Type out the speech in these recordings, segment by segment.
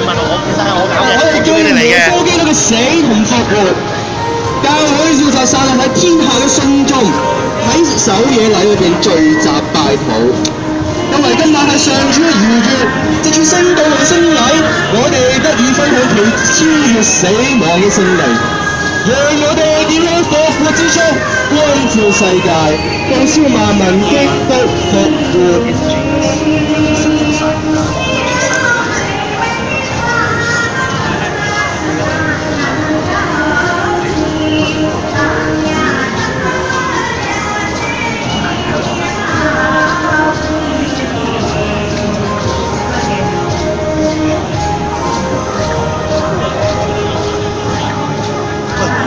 哋記住耶穌基督嘅死同復活，教會要就散落喺天下嘅信眾喺守夜禮裏邊聚集拜禱。因為今晚係上主嘅逾越，藉住聖道同聖禮，我哋得以分享佢超越死亡嘅勝利。讓我哋點樣復活之中，光照世界，報銷萬民基督復活。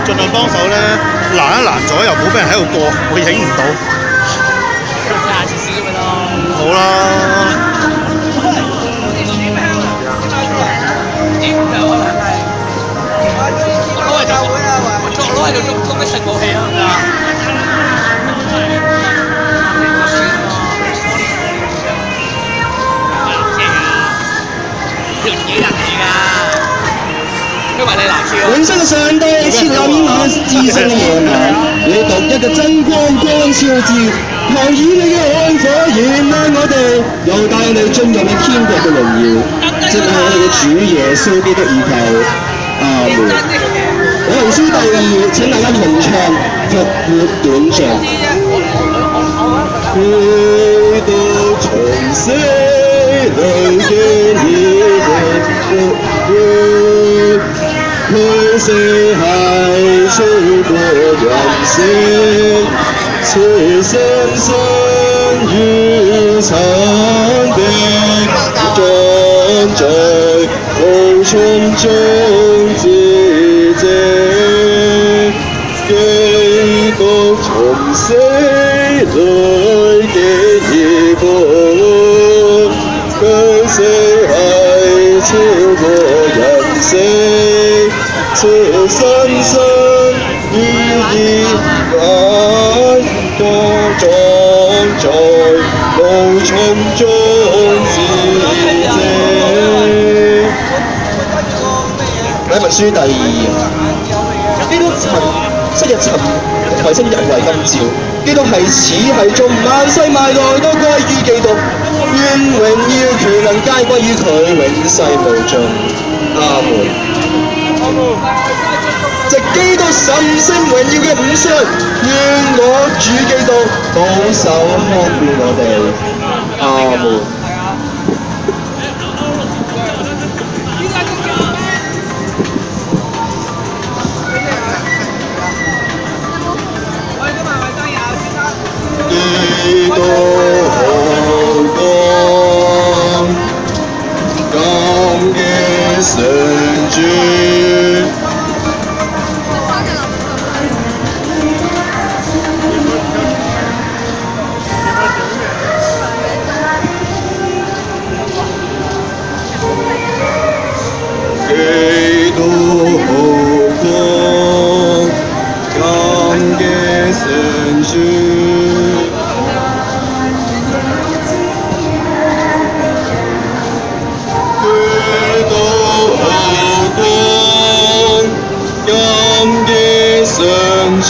盡量幫手咧，攔一攔左右，唔好俾人喺度過，我影唔到。下次試咪咯。好啦。攞嚟做捉咩食武器啊？條幾人嚟㗎？永生嘅上帝設立那至聖嘅夜晚，你獨一嘅真光光照照，求以你嘅愛火燃亮我哋，又帶我哋進入你天國嘅榮耀，即係我哋嘅主耶穌基督而求。阿門。我靈書第2，請大家同唱復活短唱。基督從死裏嘅你復活。佢死係超過人性，此生生於殘的裝載，無從中自證。基督從死裏嘅義復活，佢死係超過人性。此生生於義眼當裝載，無從中自證。啟文書第2，基督昔日曾為生日為今朝，基督係始係終，萬世萬代都歸於基督，願榮耀權能皆歸於佢，永世無盡。阿門。藉基督神聖榮耀嘅五傷，願我主基督保守看顧我哋。阿門。基督好光，光嘅上主。基督好光，光嘅上主。基督好光，光嘅上主。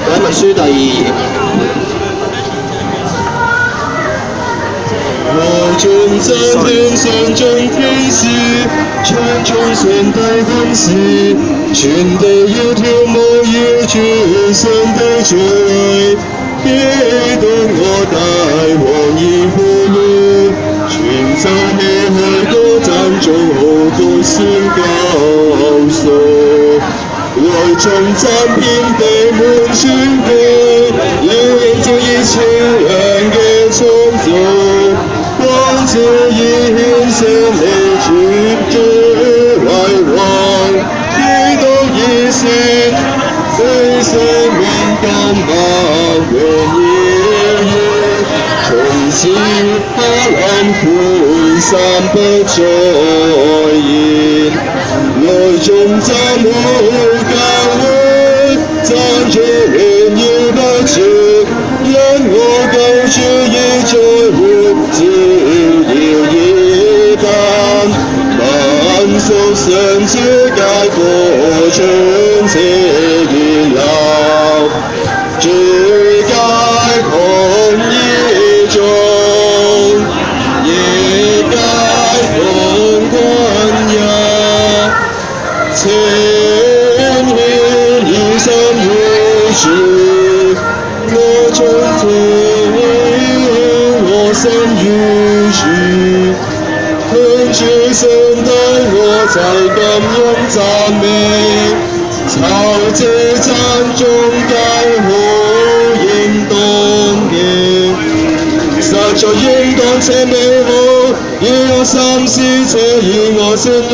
啟文書第2。我眾讚天上眾天使，唱頌上帝恩事，全地要跳舞，要傳上帝作為，基督我大王而復活，全集起來歌讚頌號角宣救贖。來頌讚遍地滿宣告，要迎接熱情亮嘅創造。已獻上你絕主為王，基督已是對生命今晚永遠。從此黑暗潰散不再現，來頌讚好教會，讚頌榮耀不絕，因我救主已在活，照耀夜燈，萬屬上主皆歌唱這熱鬧，主皆狂意中，夜皆狂君也，情願以心於主，我將歡我心於主，向主上帝我齊感恩讚美，酬謝讚頌皆好應當嘅，實在應當且美好，以我心思且以我聲音，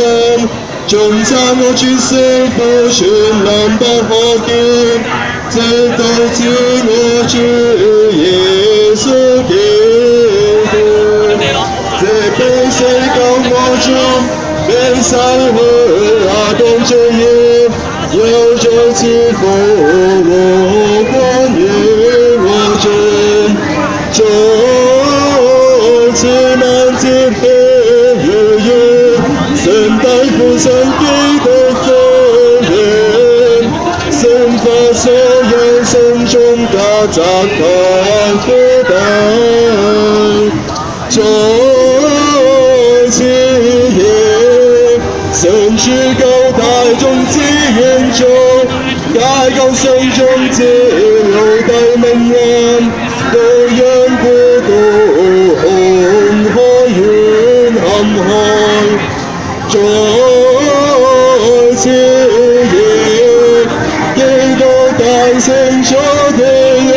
頌讚我主聖父全能不可見，直到至我主耶穌基督，這被死救我中，被洗去那當罪孽，又再次復和關於我中，再次萬節喜愉悅，上帝父神基督福音，聖化所有聖中家宅和苦等，再次亦神主救大眾之願中，解救聖中之奴隸命運，都讓孤獨紅開遠陷害，再次亦基督大勝咗地獄，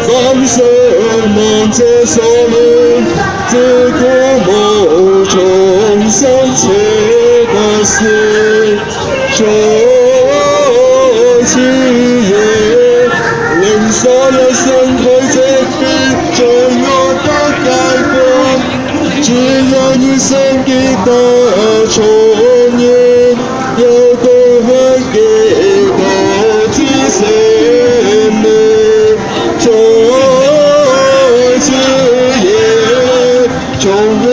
反上望這所戀，自古無重生且不是，再次亦令所有聖徒直別罪惡得解放，主因於聖潔得重現，又高享基督之聖名，再次亦從我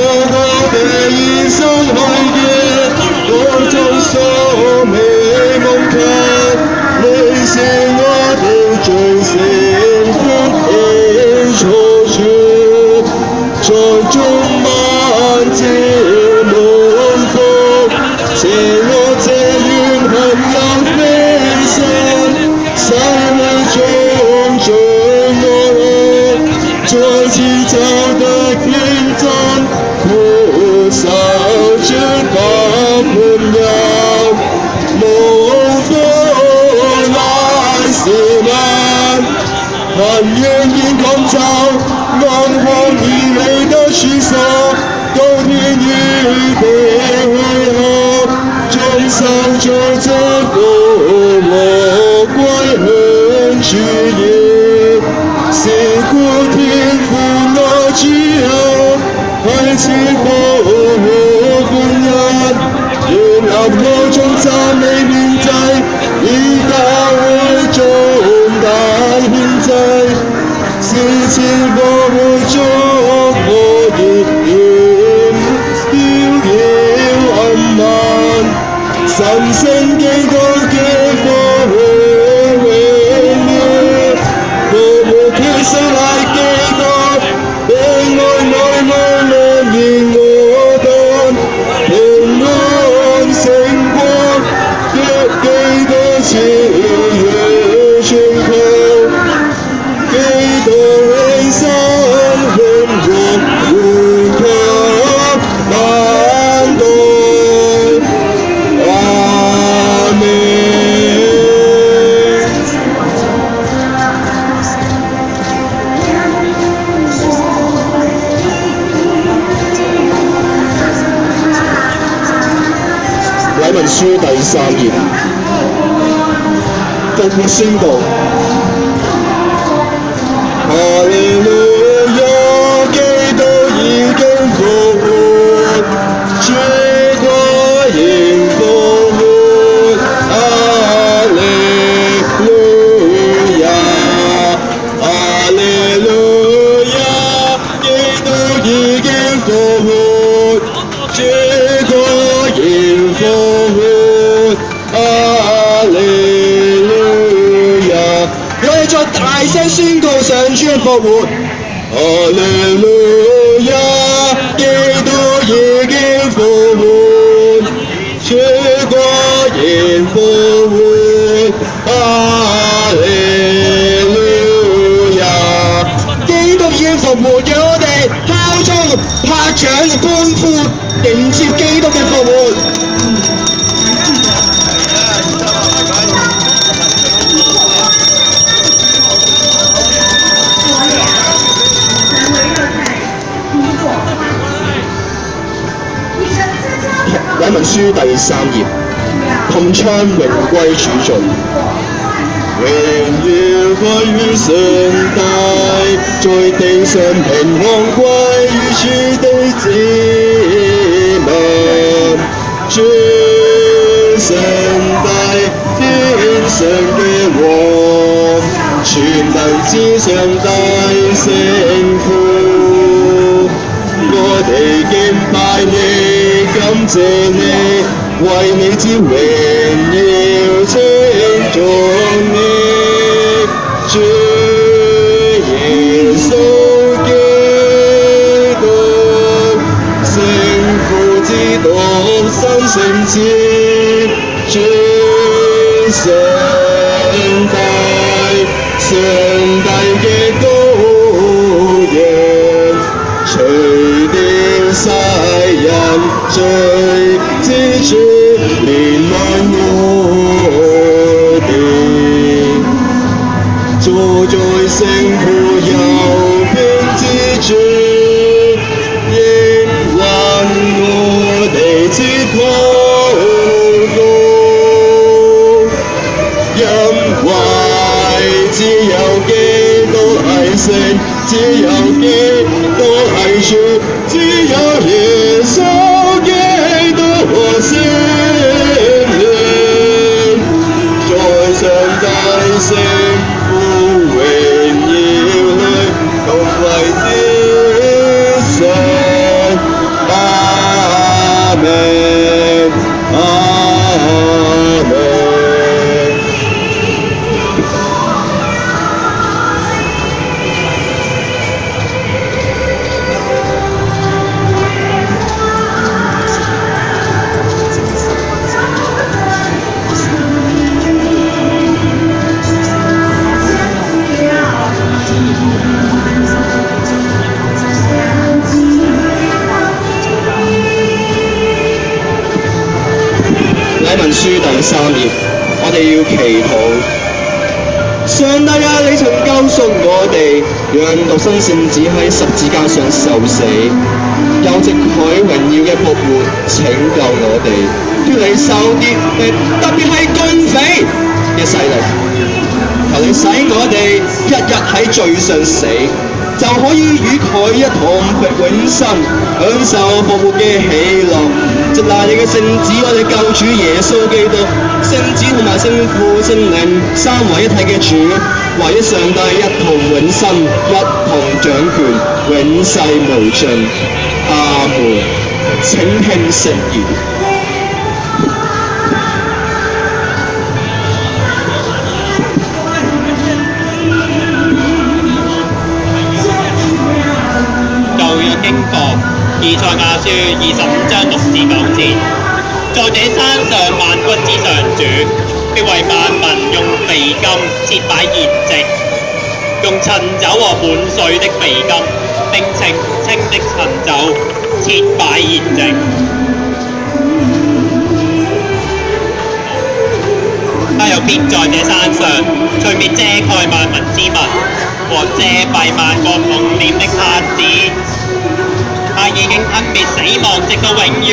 哋以身去見，當中所美夢卻你是我哋最成福的錯處，在眾萬之蒙福，邪惡這怨恨又飛散，生活中罪惡再次找得天真，苦受主法門入，無福乃是難，恨怨現趕走，安康已你的處所，高天與地去合，眾受造這福和歸向主耶，是故天父我主啊，係賜福和歡欣，願立我眾讚美獻祭，以教會中大獻祭，是賜福和祝福熱烈飄飄暗晚，神聖基督嘅福永遠，無缺失乃基督，並愛愛愛愛願我當，平安成光，一基督賜予全靠，基督永生書第3頁，復活宣告。哈利路亞，基督已經復活，主果然復活，哈利路亞，哈利路亞，基督已經復活，主果然復活，哈利路亞。我哋再大聲宣告上主嘅復活，哈利路亞，基督已經復活，主果然復活，哈利路亞，基督已經復活，讓我哋敲鐘、拍掌、歡呼，迎接基督嘅復活。啟文書第3頁，同唱榮歸主頌。榮耀歸於上帝，在地上平安歸於主的子民。主上帝，天上嘅王，全能之上帝聖父，我哋敬拜你，感謝你，為你之榮耀稱頌你，主耶穌基督，聖父之獨生聖子，主上帝嘅羔羊，除掉世人罪之主，憐憫我哋，坐在聖父右邊之主，應允我哋之禱告，因為只有基督係聖，只有基督係主，只有耶穌基督和聖靈，在上帝聖父榮耀裏同為之上，阿門，阿門。啟文書第3頁，我哋要祈禱。上帝啊，你曾救贖我哋，讓獨生聖子喺十字架上受死，又藉佢榮耀嘅復活拯救我哋，脫離仇敵，特別係共匪嘅勢力。求你使我哋日日喺罪上死，就可以與佢一同永生，享受復活嘅喜樂。藉賴你嘅聖子，我哋救主耶穌基督，聖子同埋聖父、聖靈三位一體嘅主，為咗上帝一同永生，一同掌權，永世無盡。阿門。請聽聖言。經課以賽亞書25章6至9節，在這山上萬軍之上主，必為萬民用肥甘設擺筵席，用陳酒和滿髓的肥甘，並澄清的陳酒設擺筵席。他又必在這山上除滅遮蓋萬民之物和遮蔽萬國紅臉的瞎子。他已經吞滅死亡，直到永遠。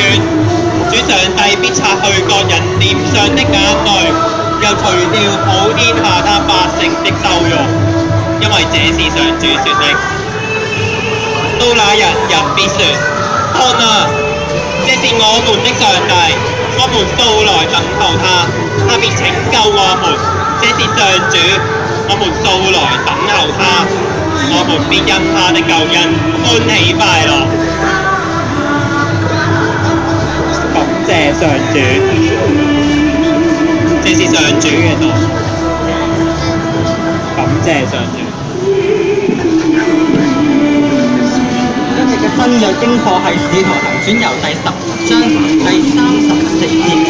主上帝必擦去各人臉上的眼淚，又除掉普天下他百姓的羞辱，因為這是上主說的。到那日，人必說：看啊，這是我們的上帝，我們素來等候他，他必拯救我們。這是上主，我們素來等候他，我們必因他的救恩歡喜快樂。感謝上主，這是上主嘅道。感謝上主。今日嘅新約經課係《使徒行傳》由第10章第34節讀起。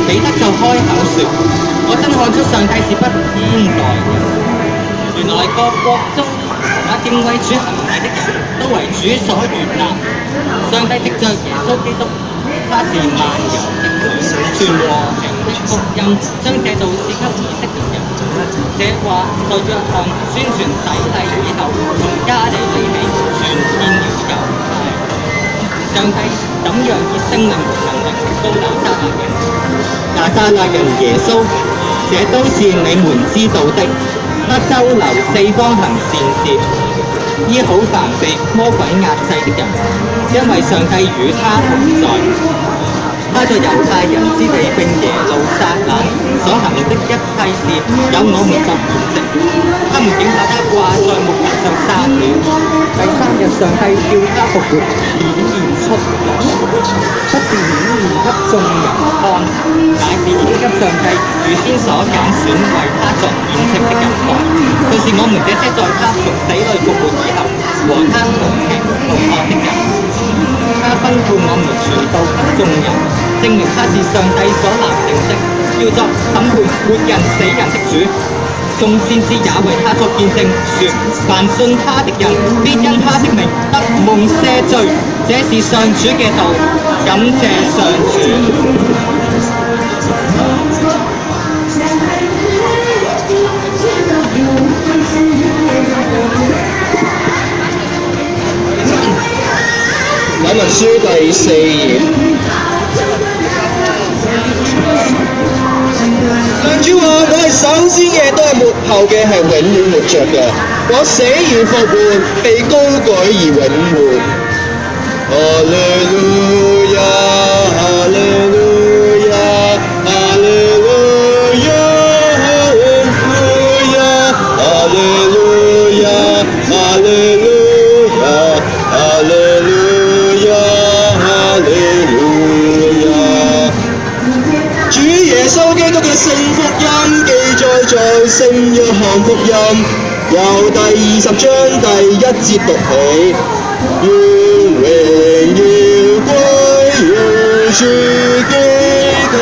彼得就開口說：我真看出上帝是不偏待人。原來各國中那敬畏主行禮的人都為主所悅納。上帝藉着耶穌基督，他是萬有的主，傳和平的福音，將這道賜給以色列人。這話在約翰宣傳洗禮以後，從加利利起，傳遍了猶太。上帝怎樣以聖靈和能力膏拿撒勒人耶穌，這都是你們知道的。他周流四方行善事，醫好凡被魔鬼壓制的人，因為上帝與他同在。他在猶太人之地並耶路撒冷所行的一切事，有我們作見證。他們竟把他掛在木頭上殺了。第3日，上帝叫他復活，顯現出來，不是顯現給眾人看，乃是顯給上帝預先所揀選為他作見證的人看，就是我們這些在他從死裏復活以後和他同吃同喝的人。他吩咐我們傳道給眾人，證明他是上帝所立定的，要作審判活人死人的主。眾先知也為他作見證，說：凡信他的人，必因他的名得蒙赦罪。這是上主嘅道，感謝上主。啟文書第4頁。上主話：我係首先嘅，都係末後嘅，係永遠活着嘅。我死而復活，被高舉而永活。哈利路亞，哈利路亞，哈利路亞，哈利路亞，哈利路亞，哈利路亞，哈利路亞。主耶穌基督嘅聖福音記載在聖約翰福音，由第20章第1節讀起。願榮耀歸於主基督。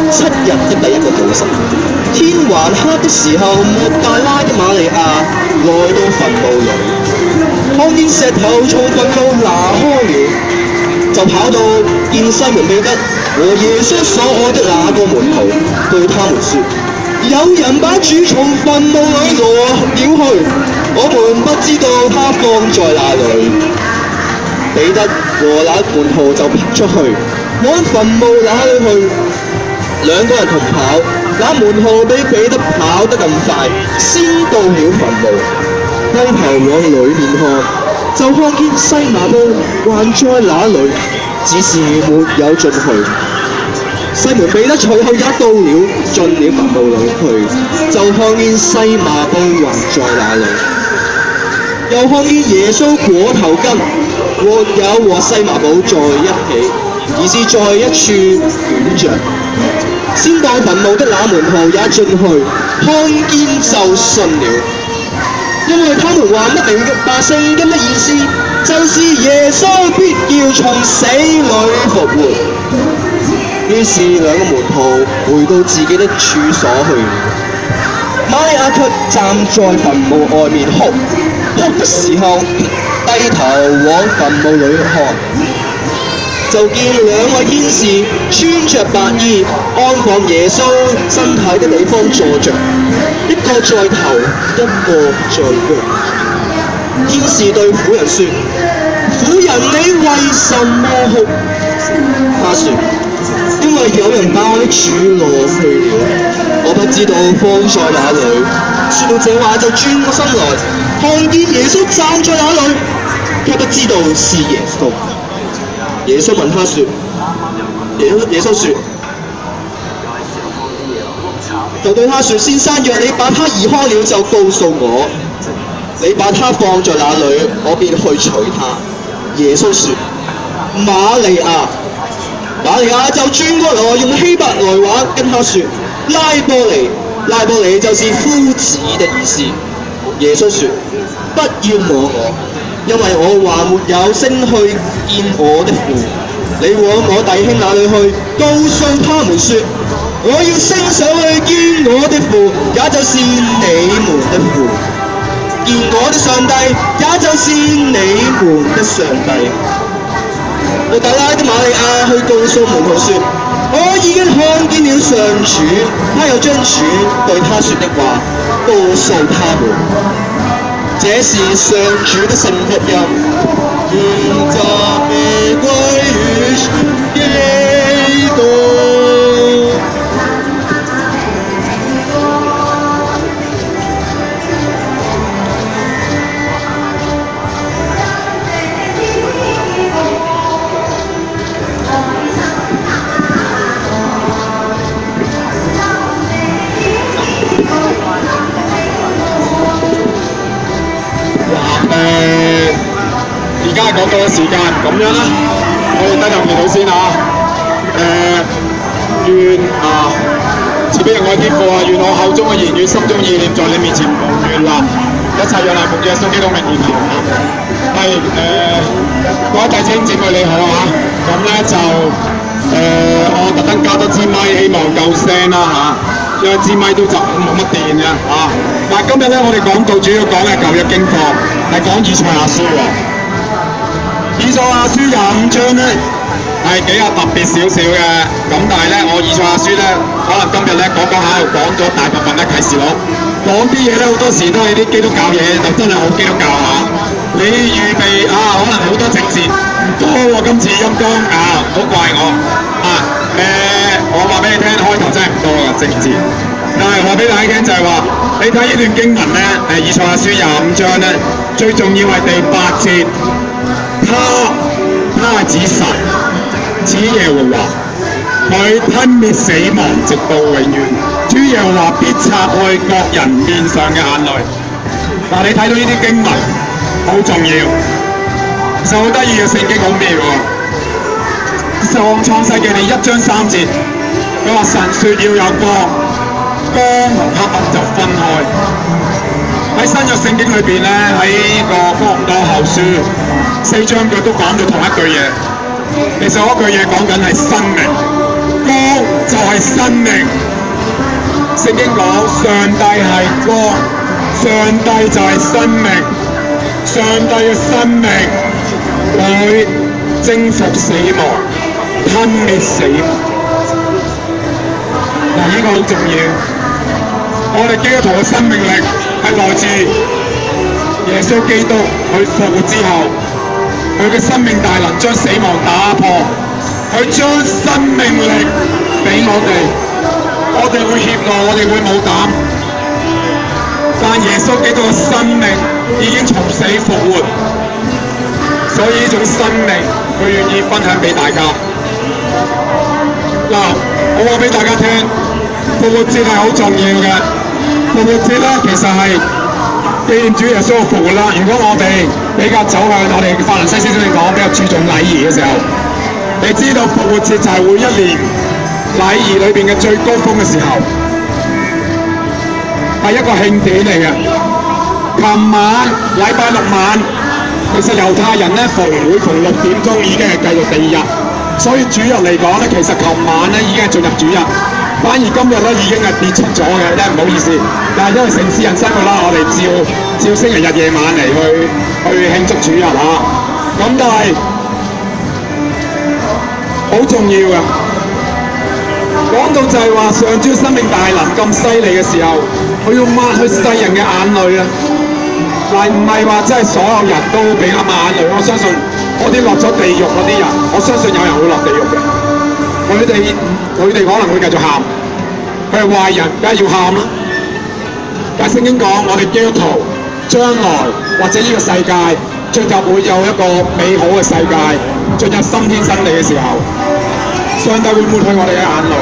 7日的第一個早晨，天還黑的時候，抹大拉的瑪利亞來到墳墓裏，看見石頭從墳墓拿開了，就跑到見西門彼得和耶穌所愛的那個門徒，對他們說：有人把主從墳墓裏攞了去，我們不知道他放在哪裏。彼得和那門徒就跑出去，往墳墓那裏去。兩個人同跑，那門徒比彼得跑得更快，先到了墳墓，低頭往裏面看，就看見西馬布還在那裏，只是沒有進去。西門彼得隨後也到了，進了墳墓裏去，就看見西馬布還在那裏，又看見耶穌裹頭巾沒有和西馬布在一起，而是在一處捲着。先到墳墓的那門徒也進去，看見就信了，因為他們還不明白聖經的意思，就是耶穌必要從死裏復活。於是兩個門徒回到自己的處所去了。瑪利亞卻站在墳墓外面哭。哭的時候，低頭往墳墓裏看，就見兩位天使穿着白衣，安放耶穌身體的地方坐着，一個在頭，一個在腳。天使對婦人說：婦人，你為什麼哭？他說：因為有人把我的主攞去了，我不知道放在哪裏。說到這話就轉過身來，看見耶穌站在那裏，卻不知道是耶穌。耶穌問他說：耶穌說，就對他說：先生，若你把他移開了，就告訴我，你把他放在哪裏，我便去取他。耶穌說：瑪利亞。瑪利亞就轉過來，用希伯來話跟他說：拉波尼。拉波尼就是夫子的意思。耶穌說：不要摸我，因為我還沒有升去見我的父。你往我弟兄那裏去，告訴他們說：我要升上去見我的父，也就是你們的父；見我的上帝，也就是你們的上帝。抹大拉的瑪利亞去告訴門徒說：我已經看見了上主。他又將主對他說的話告訴他們。這是上主的聖福音。願讚美歸於基督。而家講到嘅時間咁樣啦，我哋低頭祈禱先啊。願慈悲仁愛天父啊，願我口中嘅言語、心中意念，在你面前無怨啦。一切讓嚟奉耶穌基督名而求。係各位弟兄姊妹你好啊，咁咧就我特登加多支咪，希望夠聲啦嚇，因為支咪都就冇乜電嘅啊。但係今日咧，我哋講到主要講嘅舊約經課係講以賽亞書喎。以賽亞書25章咧係比較特別少少嘅，咁但係咧我以賽亞書咧可能今日咧講下又講咗大部分嘅啟示錄，講啲嘢咧好多時都係啲基督教嘢，就真係好基督教嚇。你預備可能好多政治唔多喎，今次陰公唔好怪我我話俾你聽，開頭真係唔多嘅政治，但係話俾大家聽就係話，你睇呢段經文咧以賽亞書25章咧，最重要係第8節。他係指神，指耶和華，佢吞滅死亡直到永遠。主耶和華必擦去各人面上嘅眼淚。嗱，你睇到呢啲經文好重要，其實好得意嘅，聖經好妙喎。創世記第1章3節，佢話神說要有光，光同黑暗就分開。喺新約聖經裏邊咧，喺個哥林多後書4章佢都講咗同一句嘢。其實嗰句嘢講緊係生命，光就係生命。聖經講上帝係光，上帝就係生命，上帝嘅生命會征服死亡，吞滅死亡。嗱，呢個好重要。我哋基督徒嘅生命力係來自耶穌基督佢復活之後，佢嘅生命大能將死亡打破，佢將生命力俾我哋會怯懦，我哋會冇膽，但耶穌基督嘅生命已經從死復活，所以呢種生命佢願意分享俾大家。嗱，我話俾大家聽，復活節係好重要嘅。復活節咧，其實係紀念主耶穌嘅復活啦。如果我哋比較走向我哋法蘭西先生講比較注重禮儀嘅時候，你知道復活節就係每一年禮儀裏邊嘅最高峰嘅時候，係一個慶典嚟嘅。琴晚禮拜六晚，其實猶太人咧每逢6點鐘已經係繼續第二日，所以主日嚟講咧，其實琴晚咧已經係進入主日。反而今日咧已經係跌出咗嘅，真係唔好意思。但係因為城市人生活啦，我哋照星期日夜晚嚟去慶祝主日嚇。咁但係好重要嘅，講到就係話上主生命大能咁犀利嘅時候，佢要抹去世人嘅眼淚啊！但唔係話真係所有人都俾佢抹眼淚，我相信嗰啲落咗地獄嗰啲人，我相信有人會落地獄嘅。佢哋可能會繼續喊，佢係壞人，梗係要喊啦。但係聖經講，我哋基督徒將來或者呢個世界進入會有一個美好嘅世界，進入新天新地嘅時候，上帝會抹去我哋嘅眼淚。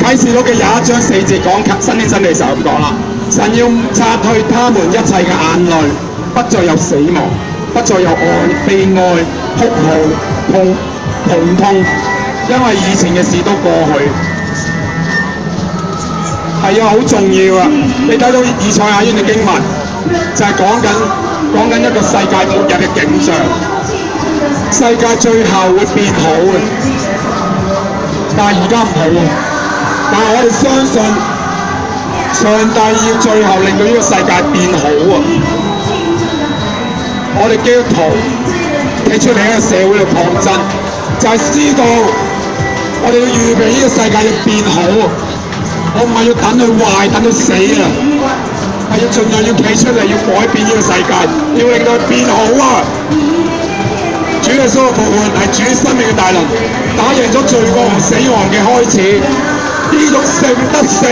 啟示錄嘅21章4節講新天新地嘅時候咁講啦，神要擦去他們一切嘅眼淚，不再有死亡，不再有悲哀、哭號、痛，因為以前嘅事都過去。係啊，好重要啊！你睇到以賽亞書嘅經文，就係講緊一個世界末日嘅景象，世界最後會變好嘅，但係而家唔係喎。但係我哋相信上帝要最後令到呢個世界變好啊！我哋基督徒企出嚟喺個社會度抗爭，就係知道我哋要預備呢個世界要變好啊！我唔係要等佢壞，等佢死啊！係要盡量要企出嚟，要改變呢個世界，要令到佢變好啊！主耶穌嘅復活係主生命嘅大能，打贏咗罪惡同死亡嘅開始。基督勝得勝，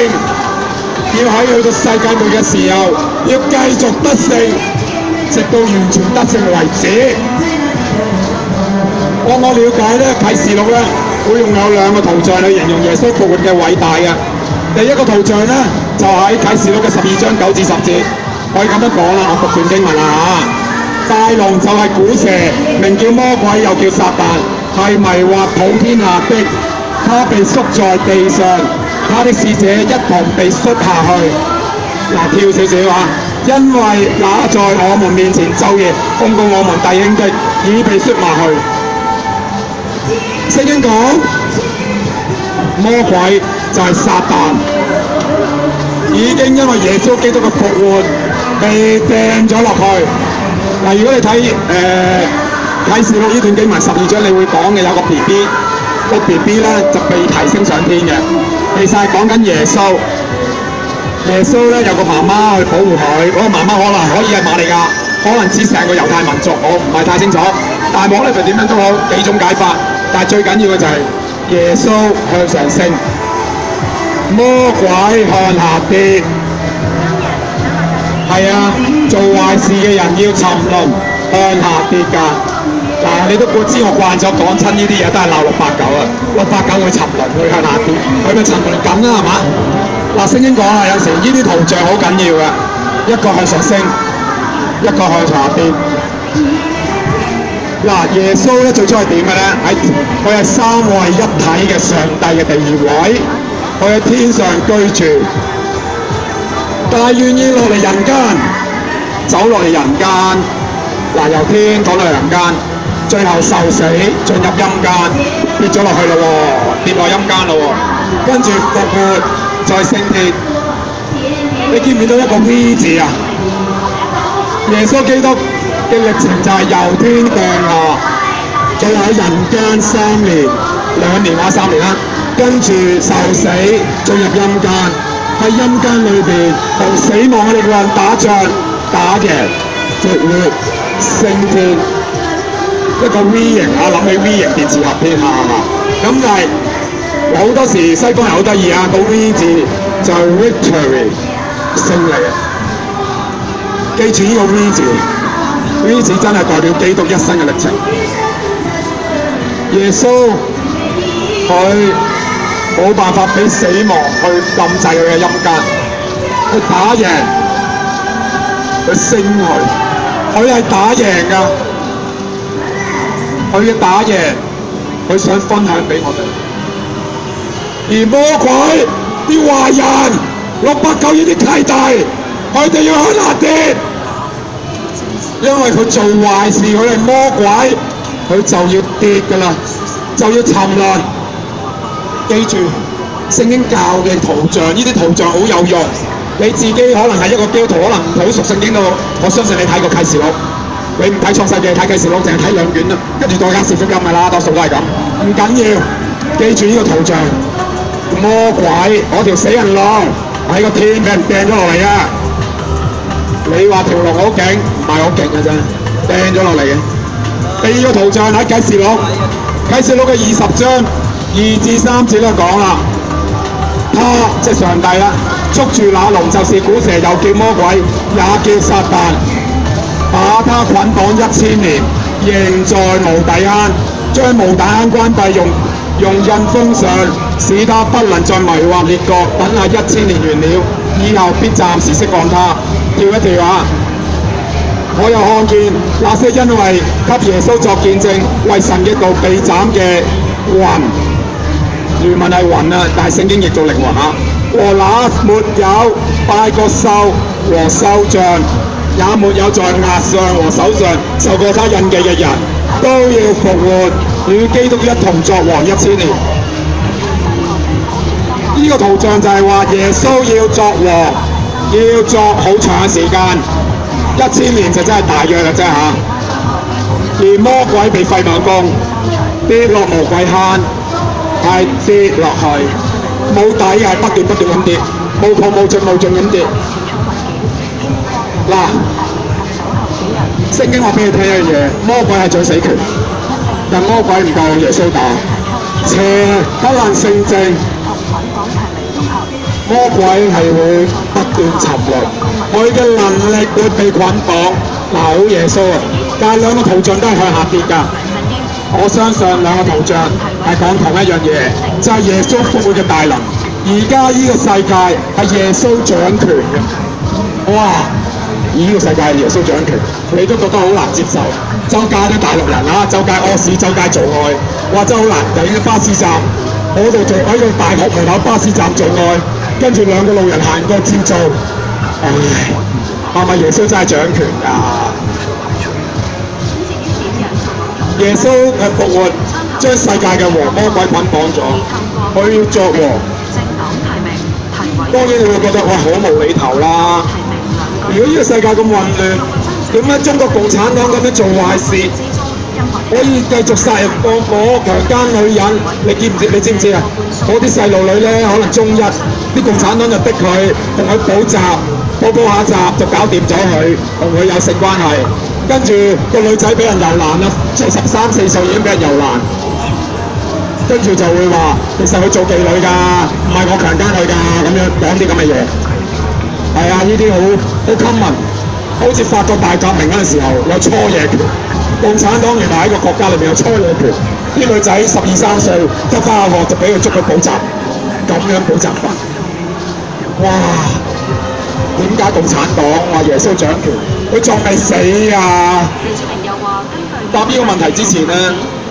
要喺去到世界末嘅時候，要繼續得勝，直到完全得勝為止。我了解咧，啟示錄咧會用有2個圖像去形容耶穌復活嘅偉大嘅。第一個圖像咧就喺啟示錄嘅12章9至10節，可以咁樣講啦，我讀段經文啦嚇。大龍就係古蛇，名叫魔鬼，又叫撒旦，係迷惑普天下的。他被摔在地上，他的使者一同被摔下去。嗱，跳少少啊！因為那在我們面前晝夜控告我們弟兄的，已被摔下去。聖經講魔鬼就係撒旦，已經因為耶穌基督嘅復活被掟咗落去。嗱，如果你睇啟示錄呢段經文12章，你會講嘅有個 BB。個 BB 咧就被提升上天嘅，其實係講緊耶穌。耶穌咧有個媽媽去保護佢，嗰個媽媽可以係瑪利亞，可能指成個猶太民族，我唔係太清楚。但係無論佢點樣都好，幾種解法。但係最緊要嘅就係耶穌向上升，魔鬼向下跌。係啊，做壞事嘅人要沉淪，向下跌㗎。嗱，你都知我慣咗講親呢啲嘢，都係鬧689啊，689會沉淪，會向下跌，佢咪沉淪緊啦，係嘛？嗱，聖經講啊，有時呢啲圖像好緊要嘅，一個向上升，一個向下跌。嗱，耶穌咧最初係點嘅咧？佢係3位一體嘅上帝嘅地位，佢喺天上居住，但係願意落嚟人間，走落嚟人間。嗱，由天講到人間。最後受死，進入陰間，跌咗落去咯喎，跌落陰間咯喎，跟住復活再升天。你見唔見到一個 V 字啊？耶穌基督嘅歷程就係由天降下，最後喺人間3年、2年或3年啦，跟住受死，進入陰間，喺陰間裏邊同死亡嘅力量打仗，打贏，復活，升天。一個 V 型啊，諗起 V 型電磁俠添啊，係嘛？咁就係好多時西方人好得意啊，個 V 字就係 victory 勝利啊！記住呢個 V 字 ，V 字真係代表基督一生嘅歷程。耶穌佢冇辦法俾死亡去禁制佢嘅陰間，佢打贏，佢升佢係打贏㗎。佢嘅打贏，佢想分享俾我哋。而魔鬼啲壞人689呢啲契弟，佢哋要向下跌，因為佢做壞事，佢係魔鬼，佢就要跌㗎啦，就要沉淪。記住，聖經教嘅圖像，呢啲圖像好有用。你自己可能係一個基督徒，可能唔係好熟聖經到，我相信你睇過啟示錄，你唔睇創世記，睇啟示錄，淨係睇兩卷啦，跟住再加四福音㗎啦，多數都係咁。唔緊要，記住呢個圖像，魔鬼嗰條死人龍喺個天俾人掟咗落嚟啊！你話條龍好勁，唔係好勁嘅啫，掟咗落嚟嘅。第二個圖像喺啟示錄嘅20章2至3節都講啦，他即係上帝啦，捉住那龍就是古蛇，又叫魔鬼，也叫撒旦，把他捆綁1000年，扔在無底坑，將無底坑關閉，用印封上，使他不能再迷惑列國。等下1000年完了，以後必暫時釋放他。跳一跳啊！我又看見那些因為給耶穌作見證、為神嘅道被斬嘅魂，原文係魂啊，但係聖經譯做靈魂啊。和那沒有拜過獸和獸像，也沒有在額上和手上受過他印記嘅人，都要復活，與基督一同作王1000年。呢個圖像就係話耶穌要作王，要作好長嘅時間，1000年就真係大約啦啫嚇。而魔鬼被廢猛宮跌落魔鬼坑，係跌落去，冇底係不斷咁跌，無窮無盡咁跌。嗱，聖經話俾你聽一樣嘢，魔鬼係掌死權，但魔鬼唔夠耶穌打，邪不能勝正。魔鬼係會不斷沉淪，佢嘅能力會被捆綁。嗱，好耶穌啊！但係兩個圖像都係向下跌㗎。我相信兩個圖像係講同一樣嘢，就係耶穌復活嘅大能。而家呢個世界係耶穌掌權嘅。哇！呢個世界係耶穌掌權，你都覺得好難接受。周街啲大陸人啊，周街屙屎，周街做愛，哇！真係好難頂嘅。巴士站嗰度做喺個大學門口巴士站做愛。跟住兩個路人行過照做，唉，係咪耶穌真係掌權㗎？耶穌嘅復活將世界嘅王魔鬼捆綁咗，佢要作王。當然你會覺得哇，好無厘頭啦！如果呢個世界咁混亂，點解中國共產黨咁樣做壞事？可以繼續殺人放火、強姦女人，你知唔知啊？嗰啲細路女咧，可能中一，啲共產黨就逼佢同佢補習，補下習就搞掂咗佢，同佢有性關係。跟住個女仔俾人遊爛啦，即係13、14歲已經俾人遊爛，跟住就會話其實佢做妓女㗎，唔係我強姦佢㗎，咁樣講啲咁嘅嘢。係啊，呢啲好 common， 好似法國大革命嗰陣時候有初夜權。共產黨原來喺個國家裏面有初夜權，啲女仔12、13歲一返下學就俾佢捉去補習，咁樣補習法。哇！點解共產黨話耶穌掌權？佢仲未死啊！答呢個問題之前呢，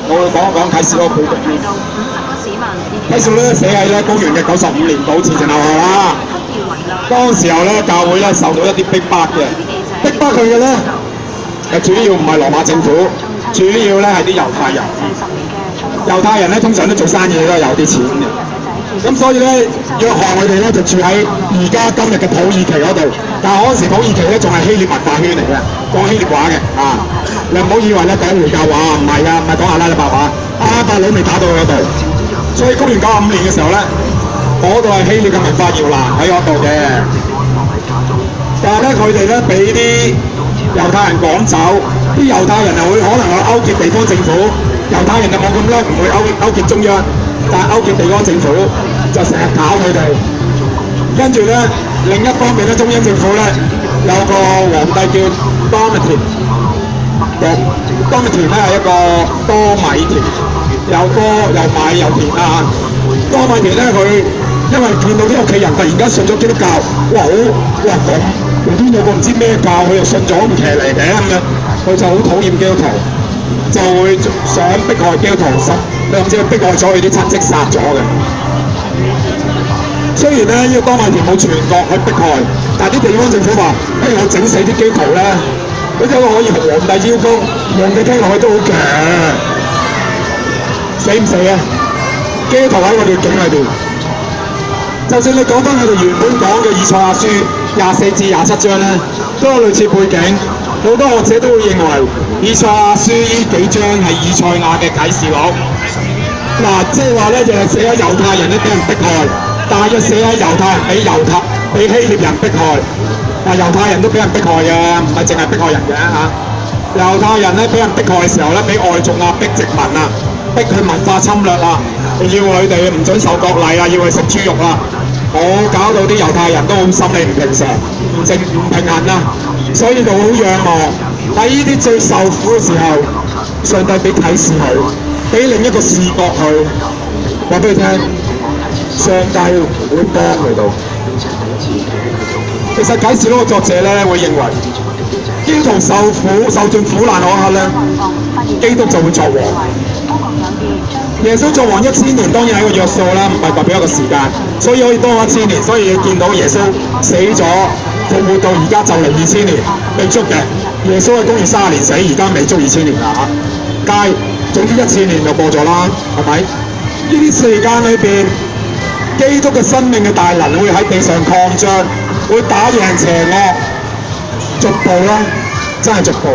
我會講一講啟示錄嘅背景。啟示錄咧寫喺公元嘅95年到前前後後啦。當時候咧教會咧受到一啲逼迫嘅，逼迫佢嘅咧。主要唔係羅馬政府，主要咧係啲猶太人。猶太人咧通常都做生意都係有啲錢嘅，咁所以咧約翰佢哋咧就住喺而家今日嘅土耳其嗰度。但係嗰陣時土耳其咧仲係希臘文化圈嚟嘅，講希臘話嘅啊！你唔好以為咧講回教話，唔係㗎，唔係講阿拉伯話，阿拉伯佬未打到去嗰度。所以公元95年嘅時候咧，嗰度係希臘嘅文化搖籃喺嗰度嘅。但係咧佢哋咧俾啲猶太人趕走，啲猶太人又會可能有勾結地方政府，猶太人就冇咁叻，唔會勾結中央，但係勾結地方政府就成日搞佢哋。跟住咧另一方面咧，中央政府咧有個皇帝叫Domitian，Domitian咧係一個多米田，又多又米又田啊！多米田咧佢因為見到啲屋企人突然間信咗基督教，哇咁無端有個唔知咩教，佢又信咗咁騎嚟嘅咁樣，佢就好討厭基督徒，就會想迫害基督徒，甚至逼害咗佢啲親戚，殺咗嘅。雖然咧呢個多米田冇全國去迫害，但係啲地方政府話：我整死啲基督徒咧，佢就可以同皇帝邀功，皇帝聽落去都好強，死唔死啊？基督徒喺個逆境裏邊，就算你講翻佢哋原本講嘅以賽亞書24至27章咧，都有類似背景。好多學者都會認為以賽亞書呢幾章係以賽亞嘅啟示錄。嗱，即係話咧，就係寫咗猶太人咧俾人迫害，但係就寫咗猶太人俾希臘人迫害。嗱，猶太人都俾人迫害嘅，唔係淨係迫害人嘅嚇。猶太人咧俾人迫害嘅時候咧，俾外族啊逼殖民啊，逼佢文化侵略啊，要佢哋唔準受割禮啊，要佢食豬肉啊，搞到啲猶太人都好心理唔平常，唔平衡啊，所以就好仰望喺呢啲最受苦嘅時候，上帝俾啟示佢，俾另一個視覺佢，話俾佢聽，上帝會幫佢到。其實啟示錄嘅作者咧會認為，基督徒受盡苦難嗰刻咧，基督就會作王。耶穌作王1000年，當然係一個約數啦，唔係代表一個時間，所以可以多1000年。所以你見到耶穌死咗復活到而家就嚟2000年，未足嘅。耶穌係公元30年死，而家未足2000年啦嚇。但係總之1000年就過咗啦，係咪？呢啲時間裏邊，基督嘅生命嘅大能會喺地上擴張，會打贏邪惡，逐步啦，真係逐步。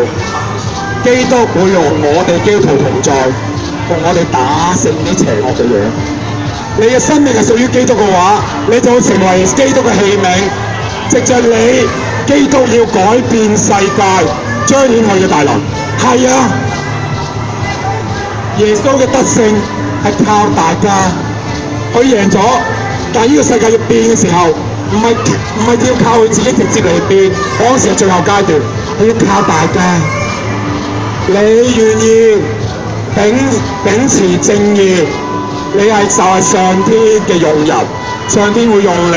基督會用我哋基督徒同在，同我哋打勝啲邪惡嘅嘢。你嘅生命係屬於基督嘅話，你就會成為基督嘅器皿。藉着你，基督要改變世界，彰顯佢嘅大能。係啊，耶穌嘅得勝係靠大家，佢贏咗。但係呢個世界要變嘅時候，唔係要靠佢自己直接嚟變，嗰時係最後階段，係要靠大家。你願意秉持正義，你就係上天嘅用人，上天會用你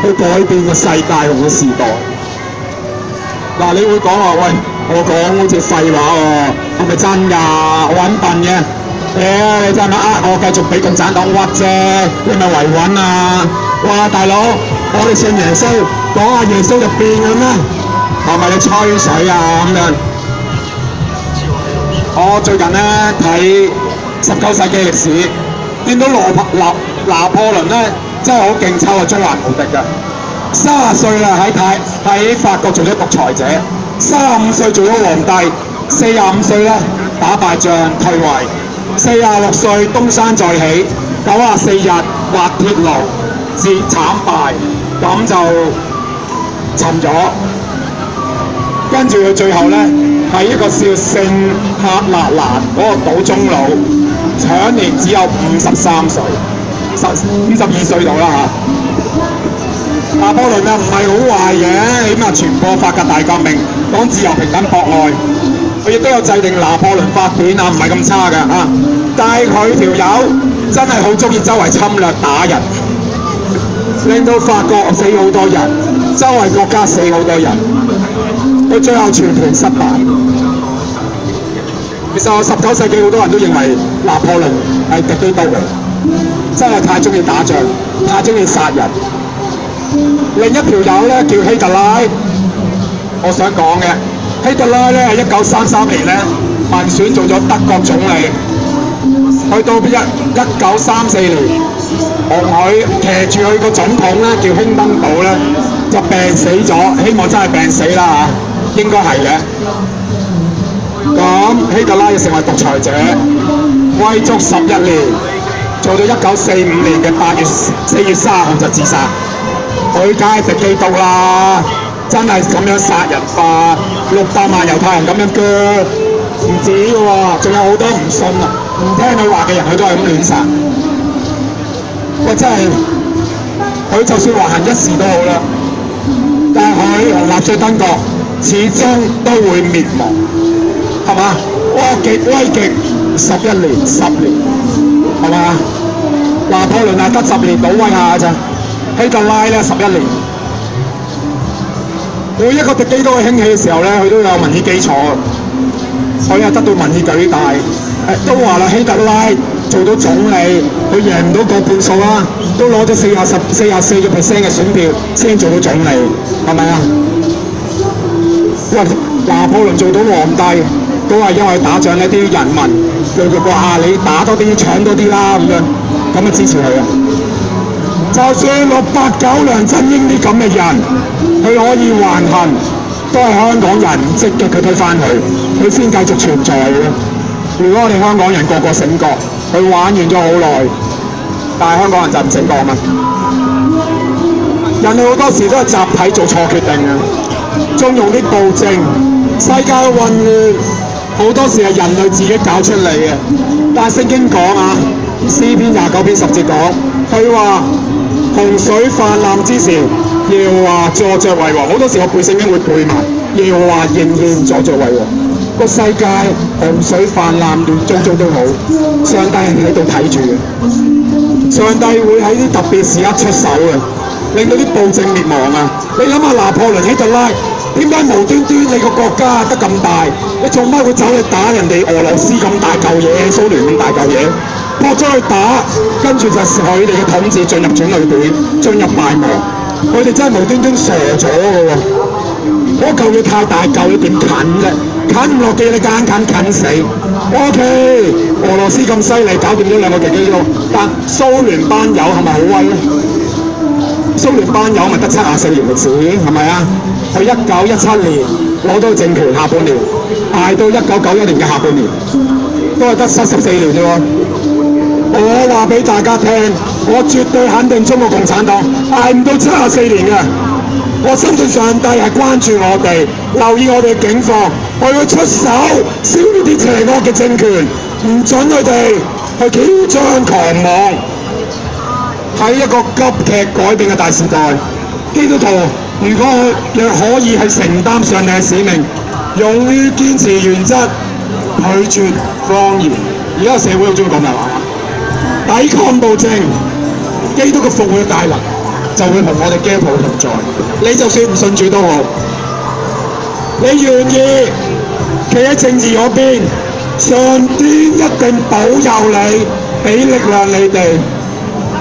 去改變個世界同個時代。嗱，你會講話喂，我講好似廢話喎，係咪真㗎？我揾笨嘅。你真係咪我繼續俾共產黨屈啫？你咪維穩啊！哇，大佬，我哋信耶穌，講下耶穌就變嘅咩？係咪你吹水啊咁樣？我最近咧睇19世紀歷史，見到拿破崙咧真係好勁抽啊，中環無敵㗎。30歲啦，喺法國做咗獨裁者，35歲做咗皇帝，45歲咧打敗仗退位。46歲東山再起，94日滑鐵盧至慘敗，咁就沉咗。跟住佢最後咧係一個叫聖赫勒蘭嗰個島中佬，享年只有53歲，52歲到啦嚇。拿破崙啊唔係好壞嘅，起碼傳播法國大革命，講自由平等博愛。佢亦都有制定拿破崙法典啊，唔係咁差㗎嚇。但係佢條友真係好中意周圍侵略打人，令到法國死好多人，周圍國家死好多人。佢最後全盤失敗。其實19世紀好多人都認為拿破崙係敵基督嚟，真係太中意打仗，太中意殺人。另一條友咧叫希特拉，我想講嘅。希特拉咧係1933年咧民選做咗德國總理，去到1934年，同佢騎住佢個總統咧叫興登堡咧就病死咗，希望真係病死啦嚇，應該係嘅。咁希特拉就成為獨裁者，威足11年，做到1945年嘅4月30號就自殺。佢梗係敵基督啦！真係咁樣殺人化，600萬猶太人咁樣鋸，唔止嘅喎，仲有好多唔信啊、唔聽佢話嘅人，佢都係咁亂殺。喂，真係佢就算橫行一時都好啦，但係佢同納粹德國始終都會滅亡，係嘛？威極11年、10年，係嘛？拿破崙係得10年到威下咋，希特拉咧11年。每一個敵基督嘅興起嘅時候咧，佢都有民意基礎，佢係得到民意舉大。都話啦，希特拉做到總理，佢贏唔到個半數啦，都攞咗44% 嘅選票先做到總理，係咪啊？喂，拿破崙做到皇帝，都係因為打仗呢啲人民叫佢話你打多啲、搶多啲啦咁樣，咁就支持佢啊！就算689梁振英啲咁嘅人，佢可以橫行，都係香港人唔積極去推翻佢先繼續存在嘅。如果我哋香港人個個醒覺，佢玩完咗好耐，但係香港人就唔醒覺啊嘛。人類好多時都係集體做錯決定嘅，縱容啲暴政，世界嘅混亂好多時係人類自己搞出嚟嘅。但係聖經講啊，詩篇29篇10節講，佢話洪水泛濫之時，耶和華坐著為王。好多時我背聖經會背埋，耶和華仍然坐著為王。個世界洪水泛濫亂糟糟都好，上帝係喺度睇住嘅。上帝會喺啲特別時刻出手嘅，令到啲暴政滅亡啊！你諗下拿破崙希特拉，點解無端端你個國家得咁大，你做乜會走去打人哋俄羅斯咁大嚿嘢，蘇聯咁大嚿嘢，撲咗去打，跟住就佢哋嘅統治進入轉捩點，進入敗亡。佢哋真係無端端傻咗嘅喎！嗰嚿嘢太大嚿，你點近啫？近唔落地，你夾硬近死。OK， 俄羅斯咁犀利，搞掂咗2個基咯。但蘇聯班友係咪好威咧？蘇聯班友咪得74年歷史，係咪啊？佢1917年攞到政權，下半年捱到1991年嘅下半年，都係得74年啫喎。我話俾大家聽，我絕對肯定中國共產黨捱唔到74年嘅。我相信上帝係關注我哋，留意我哋嘅境況，佢會出手消滅啲邪惡嘅政權，唔準佢哋去囂張狂妄。喺一個急劇改變嘅大時代，基督徒如果若可以係承擔上帝嘅使命，勇於堅持原則，拒絕謊言。而家社會好中意講大話，抵抗暴政，基督嘅復活嘅大能就會同我哋基督徒同在。你就算唔信主都好，你願意企喺政治嗰邊，上天一定保佑你，俾力量你哋，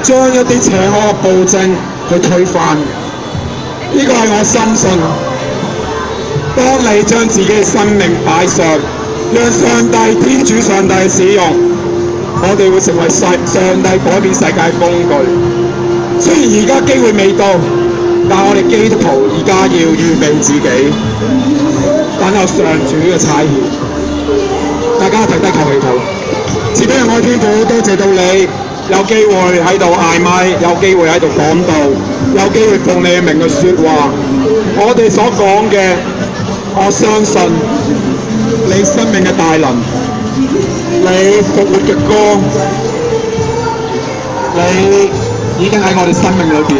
將一啲邪惡嘅暴政去推翻。呢個係我深信。當你將自己嘅生命擺上，讓上帝天主上帝使用，我哋會成為上帝改變世界嘅工具。雖然而家機會未到，但我哋基督徒而家要預備自己，等候上主嘅差遣。大家停低求祈禱。慈悲嘅愛天父，多謝到你有機會喺度嗌咪，有機會喺度講道，有機會奉你嘅名去説話。我哋所講嘅，我相信你生命嘅大能，你復活嘅光，你已經喺我哋生命裏邊。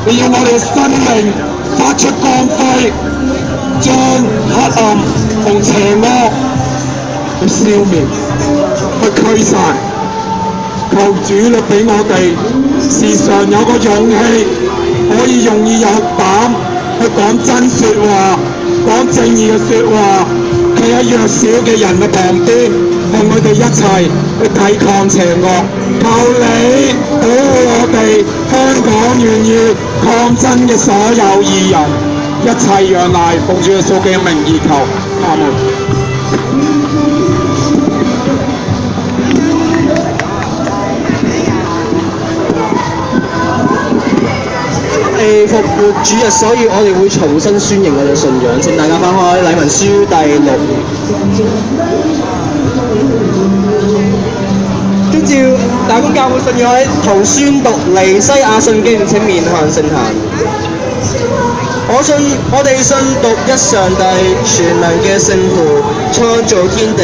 你要我哋嘅生命發出光輝，將黑暗同邪惡去消滅，去驅散。求主你俾我哋時常有個勇氣，可以容易有膽去講真説話，講正義嘅説話，企喺弱小嘅人嘅旁邊，同佢哋一齊去抵抗邪惡。求你保護我哋香港願意抗爭嘅所有義人，一切仰賴奉主耶穌嘅名義求，阿門。復活主日，所以我哋會重新宣認我哋信仰。請大家翻開禮文書第6頁。遵照大公教會信仰同宣讀尼西亞信經，請面向聖壇。我哋信獨一上帝，全能嘅聖父，創造天地，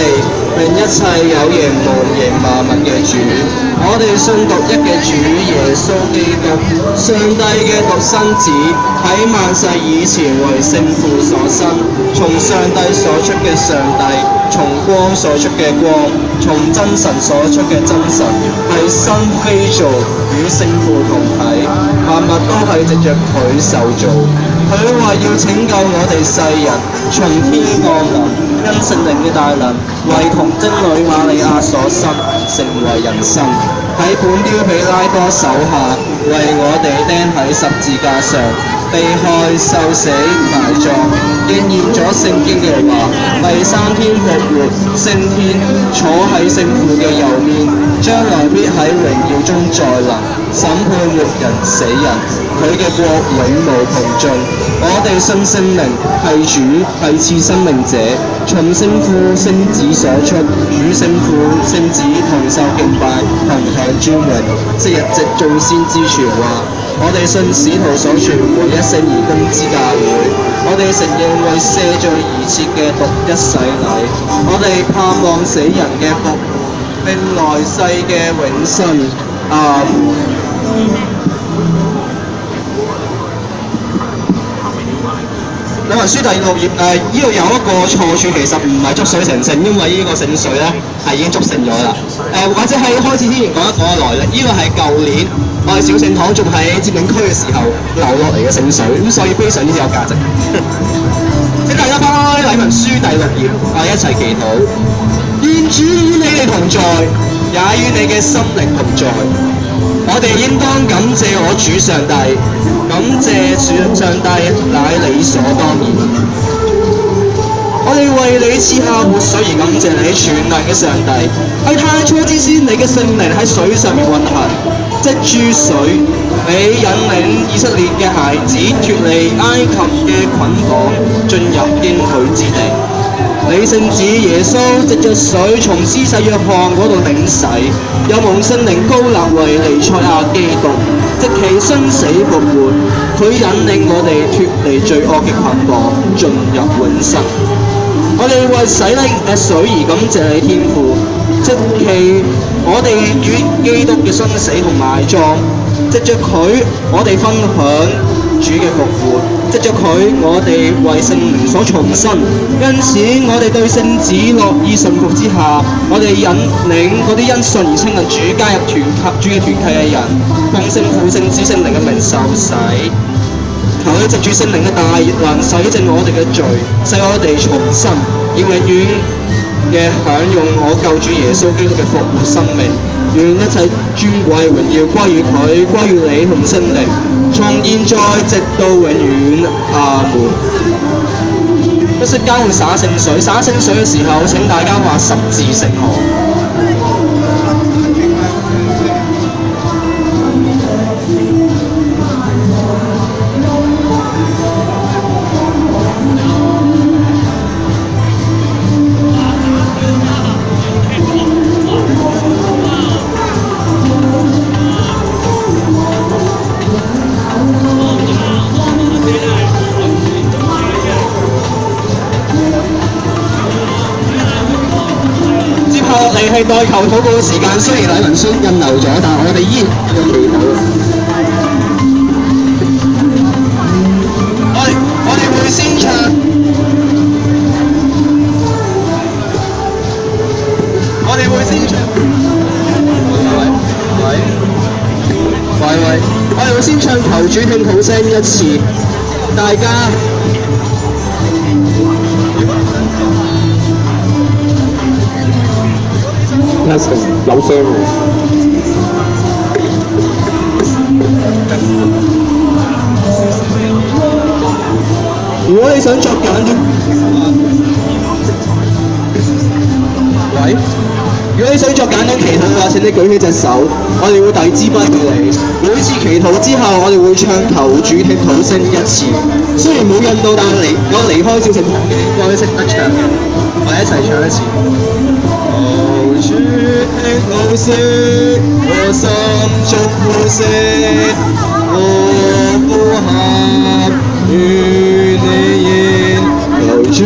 令一切有形無形萬物嘅主。我哋信獨一嘅主耶穌基督，上帝嘅獨生子，喺萬世以前為聖父所生，從上帝所出嘅上帝，從光所出嘅光，從真神所出嘅真神，係生非造，與聖父同體，萬物都係藉着佢受造。佢話要拯救我哋世人，從天降臨，因聖靈嘅大能，為童貞女瑪利亞所生，成為人生，喺本丟彼拉多手下，為我哋釘喺十字架上，被害、受死、埋葬，應驗咗聖經嘅話，第3天復活，升天，坐喺聖父嘅右面，將來必喺榮耀中再臨，審判活人死人，佢嘅國永無窮盡。我哋信聖靈係主，係賜生命者，從聖父、聖子所出，與聖父、聖子同受敬拜，同享尊榮。昔日藉眾先知傳話，我哋信使徒所傳每一聖而公之教會，我哋承認為赦罪而設嘅獨一洗禮，我哋盼望死人嘅復活，並來世嘅永生。阿們。《禮文書》第6頁呢度有一個錯處，其實唔係祝水成聖，因為呢個聖水咧係已經祝聖咗啦。或者喺開始之前講一講來歷，呢個係舊年我哋小聖堂仲喺佔領區嘅時候流落嚟嘅聖水，咁所以非常之有價值。請大家翻開《禮文書》第6頁，我哋一齊祈禱。願主與你哋同在，也與你嘅心靈同在。我哋應當感謝我主上帝，感謝上帝乃理所當然。我哋為你賜下活水而感謝你全能嘅上帝，喺太初之先，你嘅聖靈喺水上面運行，藉住水，你引領以色列嘅孩子脫離埃及嘅捆綁，進入應許之地。你聖子耶穌藉着水從施洗約翰嗰度領洗，又蒙聖靈膏立為彌賽亞基督，藉其生死復活，佢引領我哋脫離罪惡嘅捆綁，進入永生。我哋為洗禮嘅水而感謝你天父，藉其我哋與基督嘅生死同埋葬，藉着佢我哋分享主嘅復活，藉着佢我哋為聖靈所重生，因此我哋對聖子樂意順服之下，我哋引領嗰啲因信而親近主加入主嘅團契嘅人，奉聖父、聖子、聖靈嘅名受洗。求你藉住聖靈嘅大能洗淨我哋嘅罪，使我哋重生，要永遠嘅享用我救主耶穌基督嘅復活生命。願一切尊貴榮耀歸於佢，歸於你同聖靈，從現在直到永遠。阿們。一息間會灑聖水，灑聖水嘅時候，請大家話十字成河。係代求禱告嘅時間，雖然禮文書印流咗，但係我哋依然要祈禱。我哋會先唱，我哋會先唱求主聽好聲一次，大家。有聲喎。如果你想作簡短，如果你想作簡單祈禱嘅話，請你舉起隻手，我哋會遞支筆俾你。每次祈禱之後，我哋會唱求主聽好聲一次。雖然冇印到，但係我離開小聖堂嘅應該識得唱嘅，我哋一齊唱一次。主聽好聲，我心中呼聲，我呼喊與你應。求主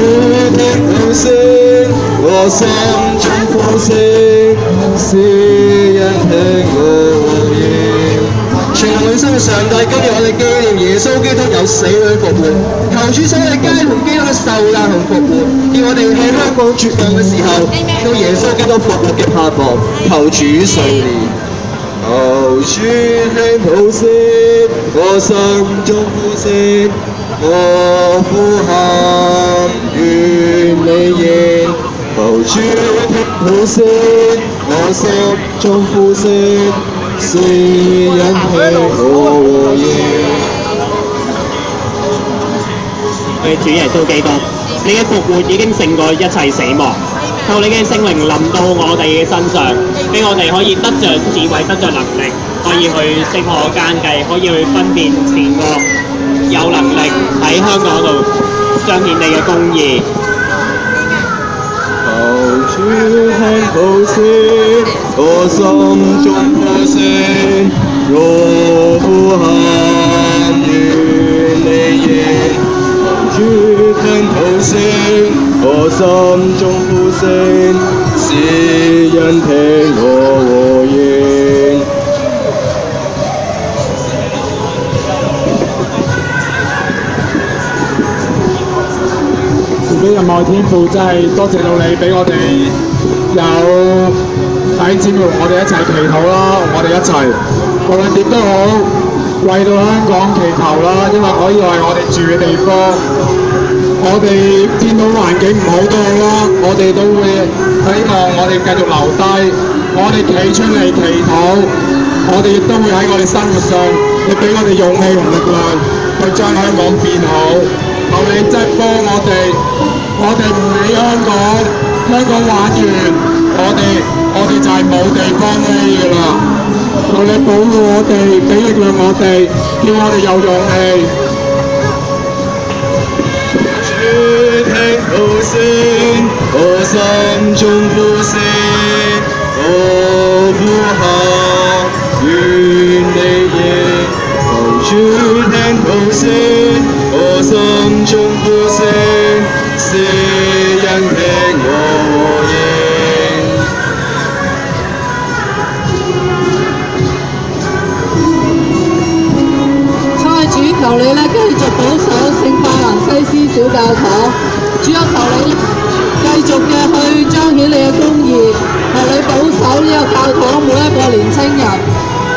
聽好聲，我心中呼聲，使人聽我應。全能永生嘅上帝，今日我哋紀念耶穌基督有死裏復活，求主使我哋皆同基督嘅受難同復活，叫我哋喺香港絕望嘅時候，到耶穌基督復活嘅盼望，求主垂憐。求主聽好聲，我心中呼聲，我呼喊願你應。求主聽好聲，我心中呼聲，使人聽我應。嘅主耶穌基督，你嘅復活已經勝過一切死亡。求你嘅聖靈臨到我哋嘅身上，俾我哋可以得着智慧，得着能力，可以去識破奸計，可以去分辨善惡，有能力喺香港度彰顯你嘅公義。求主聽禱聲，我心中呼聲，我呼喊願你應。求主聽禱聲，我心中呼聲，是因聽我和應。慈悲仁愛天父，真係多謝到你俾我哋有弟兄姊妹，我哋一齊祈禱啦，我哋一齊無論點都好，為到香港祈求啦，因為可以係我哋住嘅地方，我哋見到環境唔好都好啦，我哋都會希望我哋繼續留低，我哋企出嚟祈禱，我哋亦都會喺我哋生活上，亦俾我哋勇氣同力量去將香港變好。求你真係幫我哋唔理香港玩完，我哋就係冇地方匿㗎啦。求你保護我哋，俾力量我哋，叫我哋有勇氣。主聽禱聲，我心中呼聲，我呼喊願你應。求主聽禱聲，我心中呼聲，是因聽我和應。差主求你咧繼續保守聖法蘭西斯小教堂，主啊求你繼續嘅去彰顯你嘅公義，求你保守呢個教堂每一個年青人，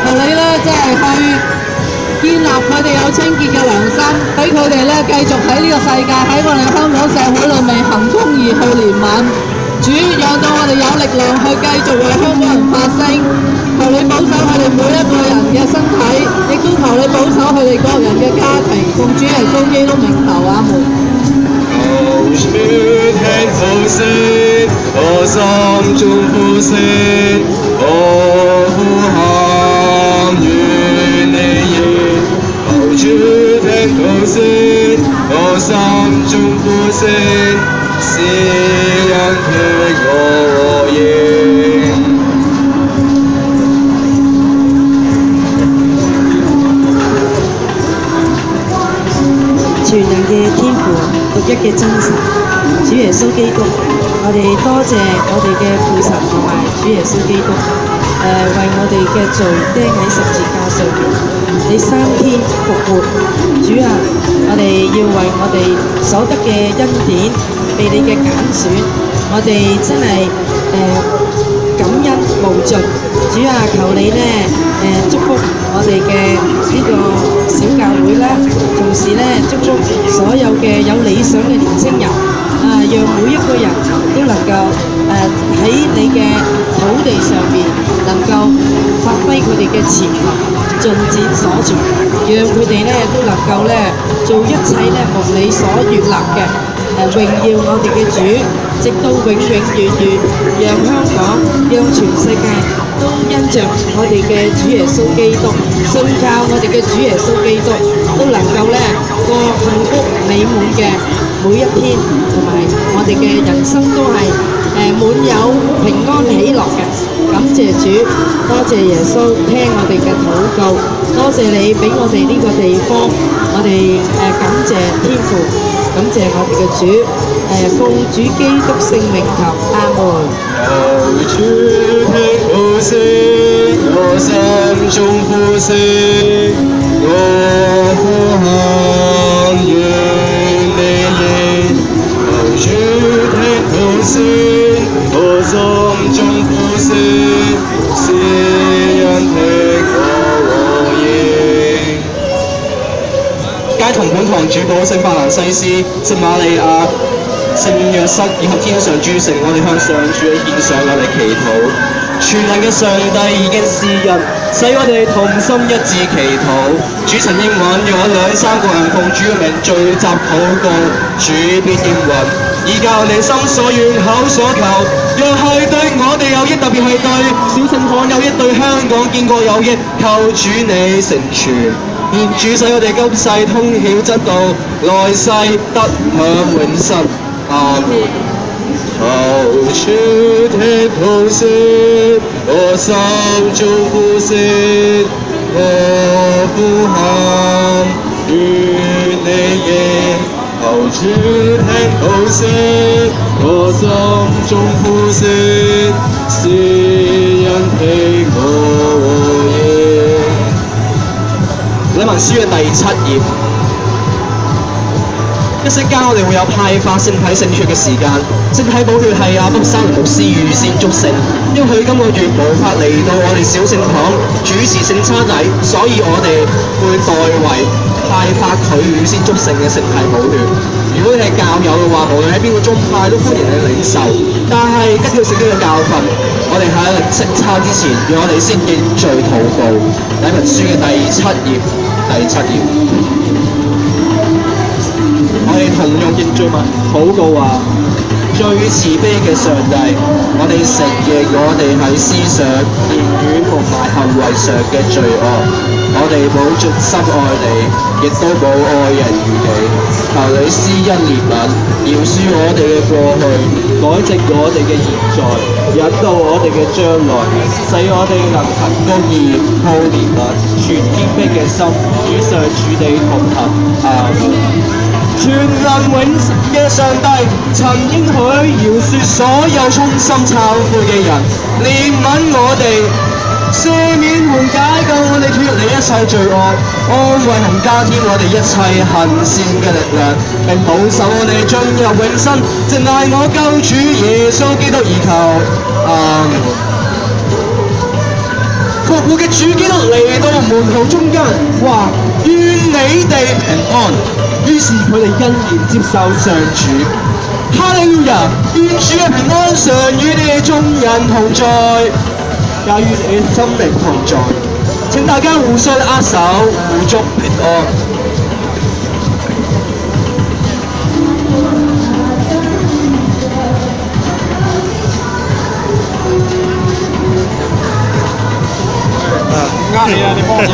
求你咧即係去建立佢哋有清潔嘅良心，俾佢哋咧繼續喺呢個世界喺我哋香港社會裏面行公義去憐憫。主讓到我哋有力量去繼續為香港人發聲，求你保守佢哋每一個人嘅身體，亦都求你保守佢哋各人嘅家庭，奉主耶穌基督名求，阿門。求主聽禱聲，我心中呼聲，我呼喊願你應。求主聽禱聲，我心中呼聲，是因聽我和應。全能嘅天父，獨一嘅真神，主耶穌基督，我哋多謝我哋嘅父神同埋主耶穌基督，為我哋嘅罪釘喺十字架上面，你3天復活，主啊，我哋要為我哋所得嘅恩典，被你嘅揀選，我哋真係感恩無盡。主啊，求你呢祝福我哋嘅呢個小教會啦，同時呢祝福所有嘅有理想嘅年青人，讓每一個人都能夠喺你嘅土地上面能夠發揮佢哋嘅潛能，盡展所長，讓佢哋呢都能夠呢做一切呢蒙你所悅納嘅，榮耀我哋嘅主，直到永永遠遠，讓香港，讓全世界都因着我哋嘅主耶穌基督，信靠我哋嘅主耶穌基督，都能夠呢過幸福美滿嘅每一天，同埋我哋嘅人生都係滿有平安喜樂嘅。感謝主，多謝耶穌聽我哋嘅禱告，多謝你俾我哋呢個地方，我哋感謝天父，感謝我哋嘅主，奉主基督聖名求，阿門。求主聽禱聲，我心中呼聲，我呼喊願你應。求主聽禱聲，我心中呼聲，是因聽我和應。街同本堂主保聖法蘭西斯、聖瑪利亞、聖約瑟以及天上諸聖，我哋向上主獻上我哋祈禱。全能嘅上帝已經施恩，使我哋同心一致祈禱。主曾應允，讓我2、3個人奉主嘅名聚集禱告，主必應允。以教你心所願口所求，若係對我哋有益，特別係對小聖堂有益，對香港建國有益，求主你成全。願主使我哋今世通曉真道，來世得享永生。阿門。求主聽禱聲，我心中呼聲，我呼喊，願你應。求主聽禱聲，我心中呼聲，是因聽我和應。禮文書嘅第7頁。一息間我哋會有派發聖體聖血嘅時間，聖體寶血係阿卜三倫牧師預先祝聖，因為佢今個月無法嚟到我哋小聖堂主持聖餐禮，所以我哋會代為派發佢預先祝聖嘅聖體寶血。如果你係教友嘅話，無論喺邊個宗派都歡迎你領受，但係根據聖經嘅教訓，我哋喺聖餐之前，讓我哋先認罪禱告。禮文書嘅第7頁，我哋同用認罪文禱告話：最慈悲嘅上帝，我哋承認我哋喺思想、言語同埋行為上嘅罪惡，我哋冇盡心愛你，亦都冇愛人如你。求你施恩憐憫，饒恕我哋嘅過去，改正我哋嘅現在，引導我哋嘅將來，使我哋能行公義、好憐憫、存謙卑嘅心，與上主你同行。阿門。全能永生嘅上帝曾應許饒恕所有衷心懺悔嘅人，憐憫我哋，赦免同解救我哋脫離一切罪惡，安慰同加添我哋一切行善嘅力量，並保守我哋進入永生，藉賴我救主耶穌基督而求。阿門。復活嘅主基督嚟到門徒中間，話：願你哋平安。於是佢哋欣然接受上主。哈利路亞！願主嘅平安常與你哋眾人同在，也與你心靈同在。請大家互相握手，互祝平安。你啊，你幫我影。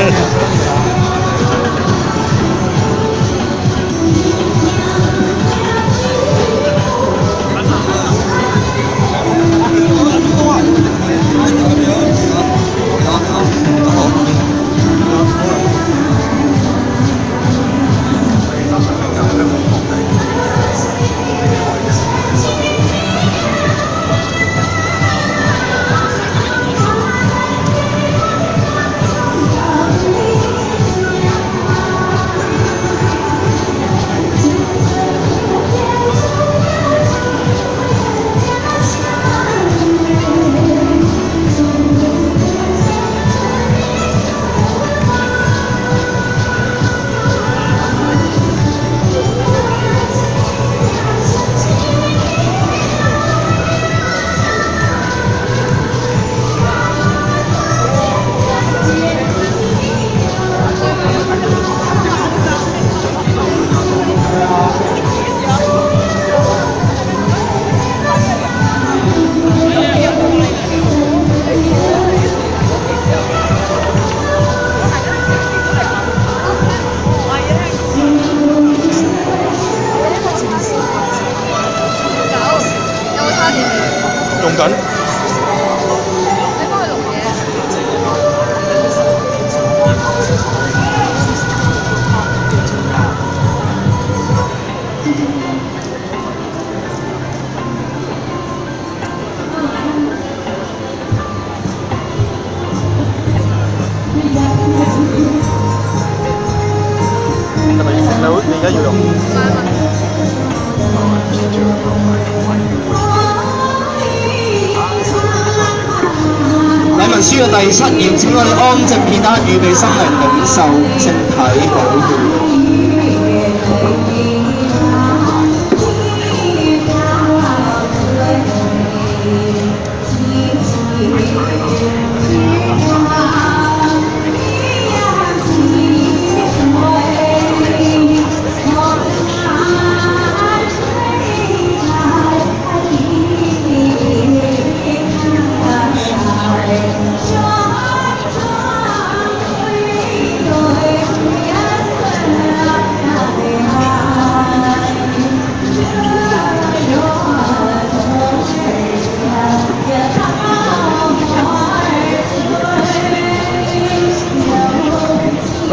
禮文書嘅第7頁，請我哋安靜片刻，預備心靈領受聖體寶血。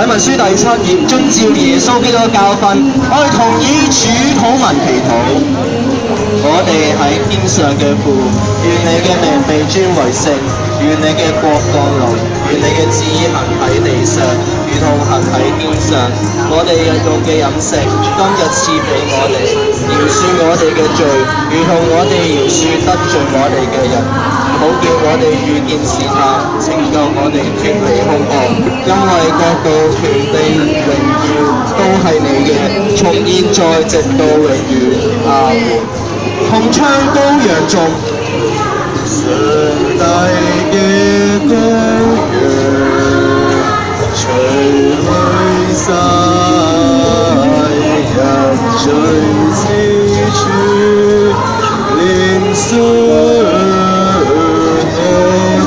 啟文書第7頁，遵照耶穌基督嘅教訓，我哋同以主禱文祈禱。我哋喺天上嘅父，願你嘅名被尊為聖，願你嘅國降臨，願你嘅旨意行喺地上，如同行喺天上。我哋日用嘅飲食，今日賜俾我哋，饒恕我哋嘅罪，如同我哋饒恕得罪我哋嘅人，唔好叫我哋遇見試探，拯救我哋脫離兇惡，因為國度、權柄、榮耀都係你嘅，從現在直到永遠。阿門。同唱羔羊頌。上帝嘅羔羊，除去世人罪之處，憐恤我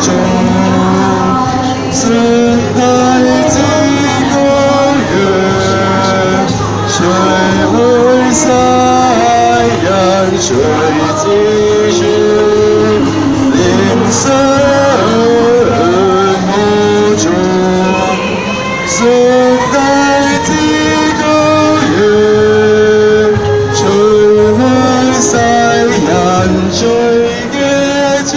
眾。上帝之羔羊，除去世人罪之處，憐恤我眾。上帝之羔羊，除去世人罪嘅主，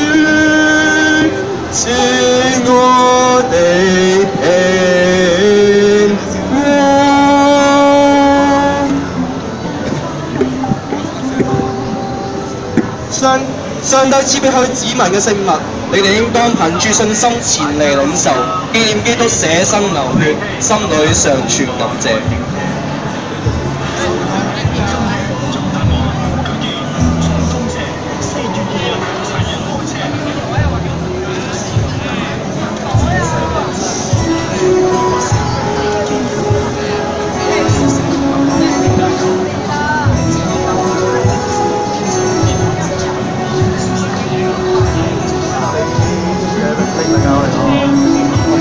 賜我哋平安。上帝賜俾佢子民嘅聖物，你哋應當憑住信心前嚟領受，紀念基督捨身流血，心裏常存感謝。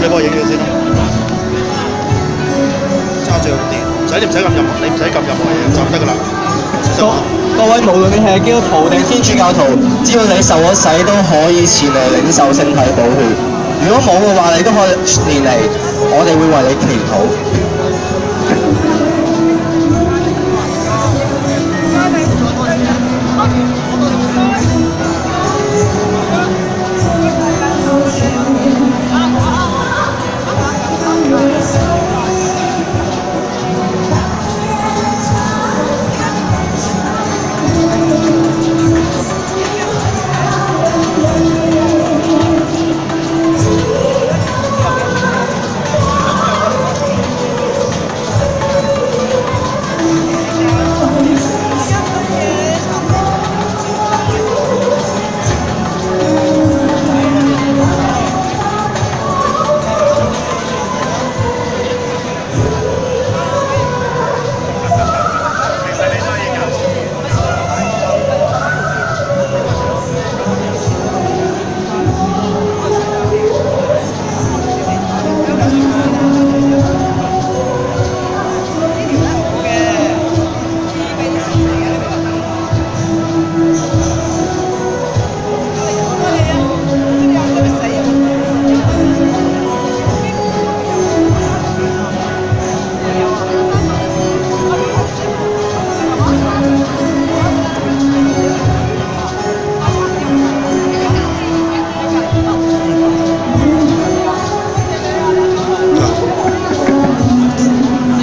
你幫我影咗先啦，揸住啲，你唔使撳任何，你唔使撳任何嘢就得㗎啦。各位無論你係基督徒定天主教徒，只要你受咗洗都可以前嚟領受聖體寶血。如果冇嘅話，你都可以連嚟，我哋會為你祈禱。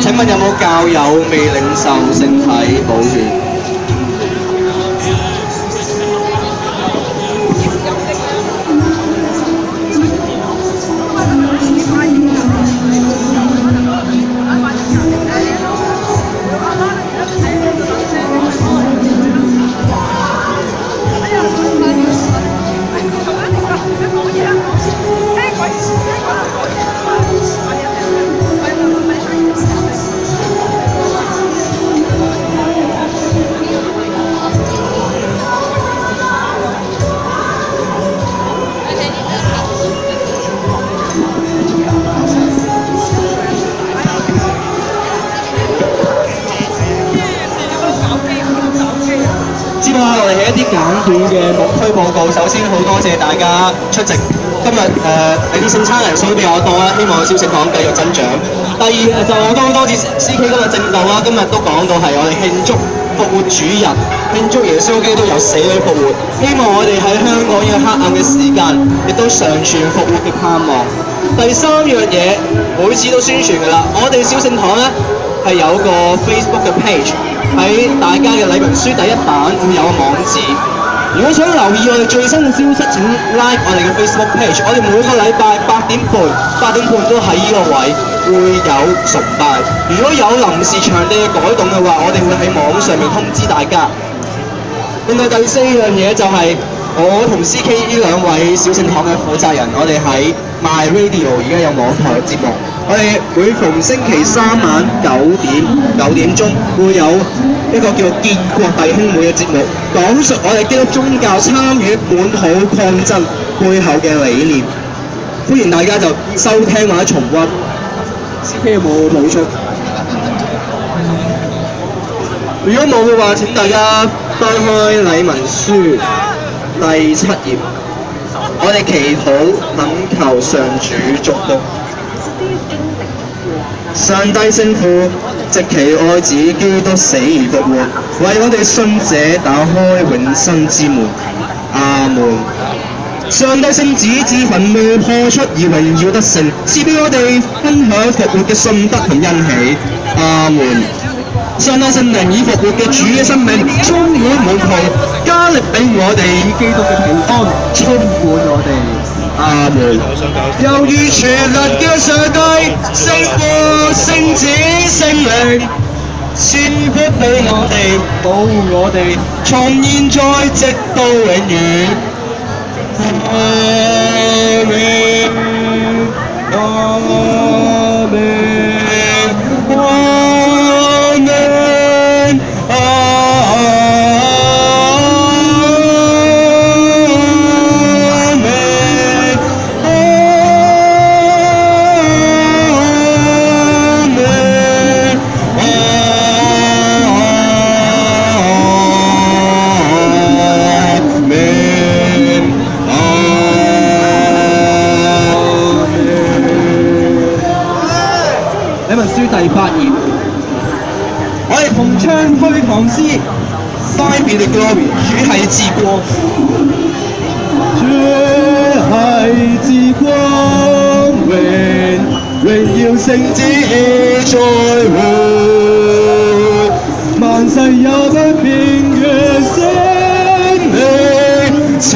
請問有冇教友未領受聖體寶血？接下來係一啲簡短嘅牧區報告。首先好多謝大家出席今日啲聖餐人數都比較多啦，希望小食堂繼續增長。第二就我都好多謝 CK 今日正道啦，今日都講到係我哋慶祝復活主日，慶祝耶穌基督由死裏復活，希望我哋喺香港呢個黑暗嘅時間，亦都常傳復活嘅盼望。第三樣嘢，每次都宣傳㗎啦，我哋小聖堂咧係有個 Facebook 嘅 page， 喺大家嘅禮文書第一版會有個網址。如果想留意我哋最新嘅消息，請 like 我哋嘅 Facebook page。我哋每個禮拜8點半都喺呢個位會有崇拜。如果有臨時場地嘅改動嘅話，我哋會喺網上面通知大家。另外第四樣嘢就係我同 CK 呢兩位小聖堂嘅負責人，我哋喺 My Radio 而家有網台嘅節目。我哋每逢星期三晚9點鐘會有一個叫建國弟兄會嘅節目，講述我哋基督宗教參與本土抗爭背後嘅理念。歡迎大家就收聽或者重溫。CK 有冇補充？如果冇嘅話，請大家翻開禮文書第7頁，我哋祈禱懇求上主祝福。上帝聖父藉其愛子基督死而復活，為我哋信者打開永生之門。阿門。上帝聖子自墳墓破出而榮耀得勝，賜俾我哋分享復活嘅信德同欣喜。阿門。上帝聖靈以復活嘅主嘅生命充滿門徒，加力俾我哋以基督嘅平安充滿我哋。阿門。由於全能嘅上帝、聖父、聖子、聖靈，賜福俾我哋，保護我哋，從現在直到永遠。阿門。阿門。第8頁，我哋同唱去唐詩 ，Thine be the glory， 主係至光，主係至光，榮耀聖子已在活，萬世也不變嘅生命，超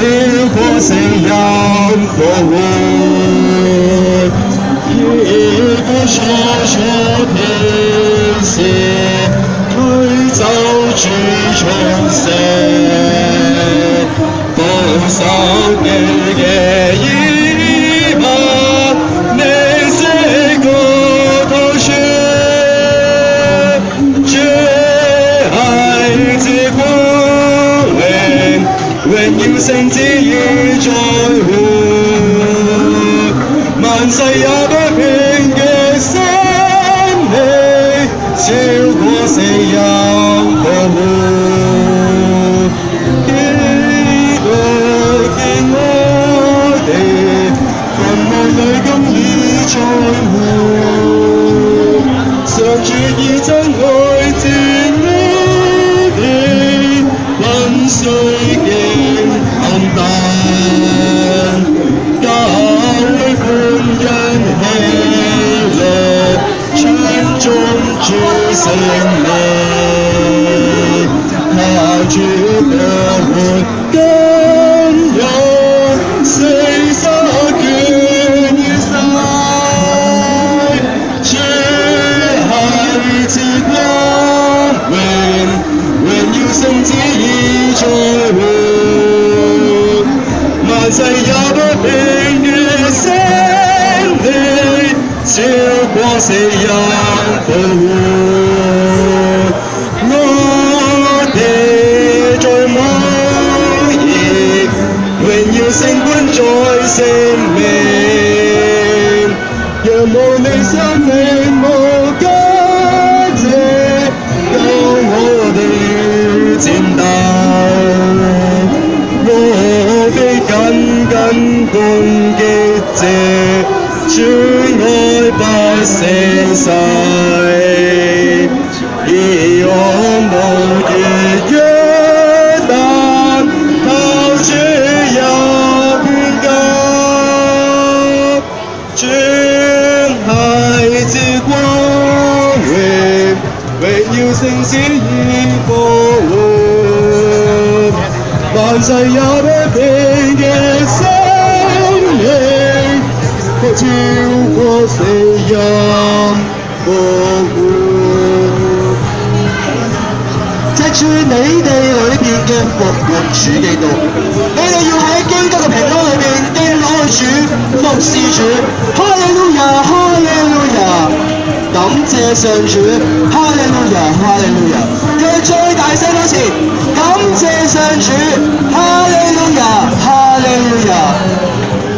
過死人復活。初初天使推走主重生，保守你嘅衣物，你是個逃出，主係至光榮耀聖子已在活，萬世也不變。超過死人復活，基督見我哋，墳墓裏今已在活，上主以真愛接我哋，粉碎嘅暗淡，教會歡欣喜樂。尊重主聖靈，靠主復活，今日聖所捐於世，主係至光榮耀聖子已在活，萬世也不變嘅生命。超過死人復活，我哋在某夜榮耀聖冠在聖名，仰望你生命無價值，救我哋戰鬥，我哋緊緊恭敬。這主愛百姓世，以我無結約但靠主有權給，主孩子光榮，榮耀聖子已復活，萬世也不變嘅生命，超過死蔭復活。藉住你哋裏邊嘅復活主基督，你哋要喺基督嘅平安裏邊敬愛主、服侍主。哈利路亞，哈利路亞！感謝上主，哈利路亞，哈利路亞！我哋再大聲多次，感謝上主，哈利路亞，哈利路亞！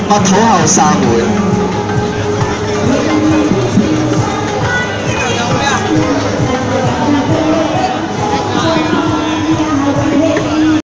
默禱後散會。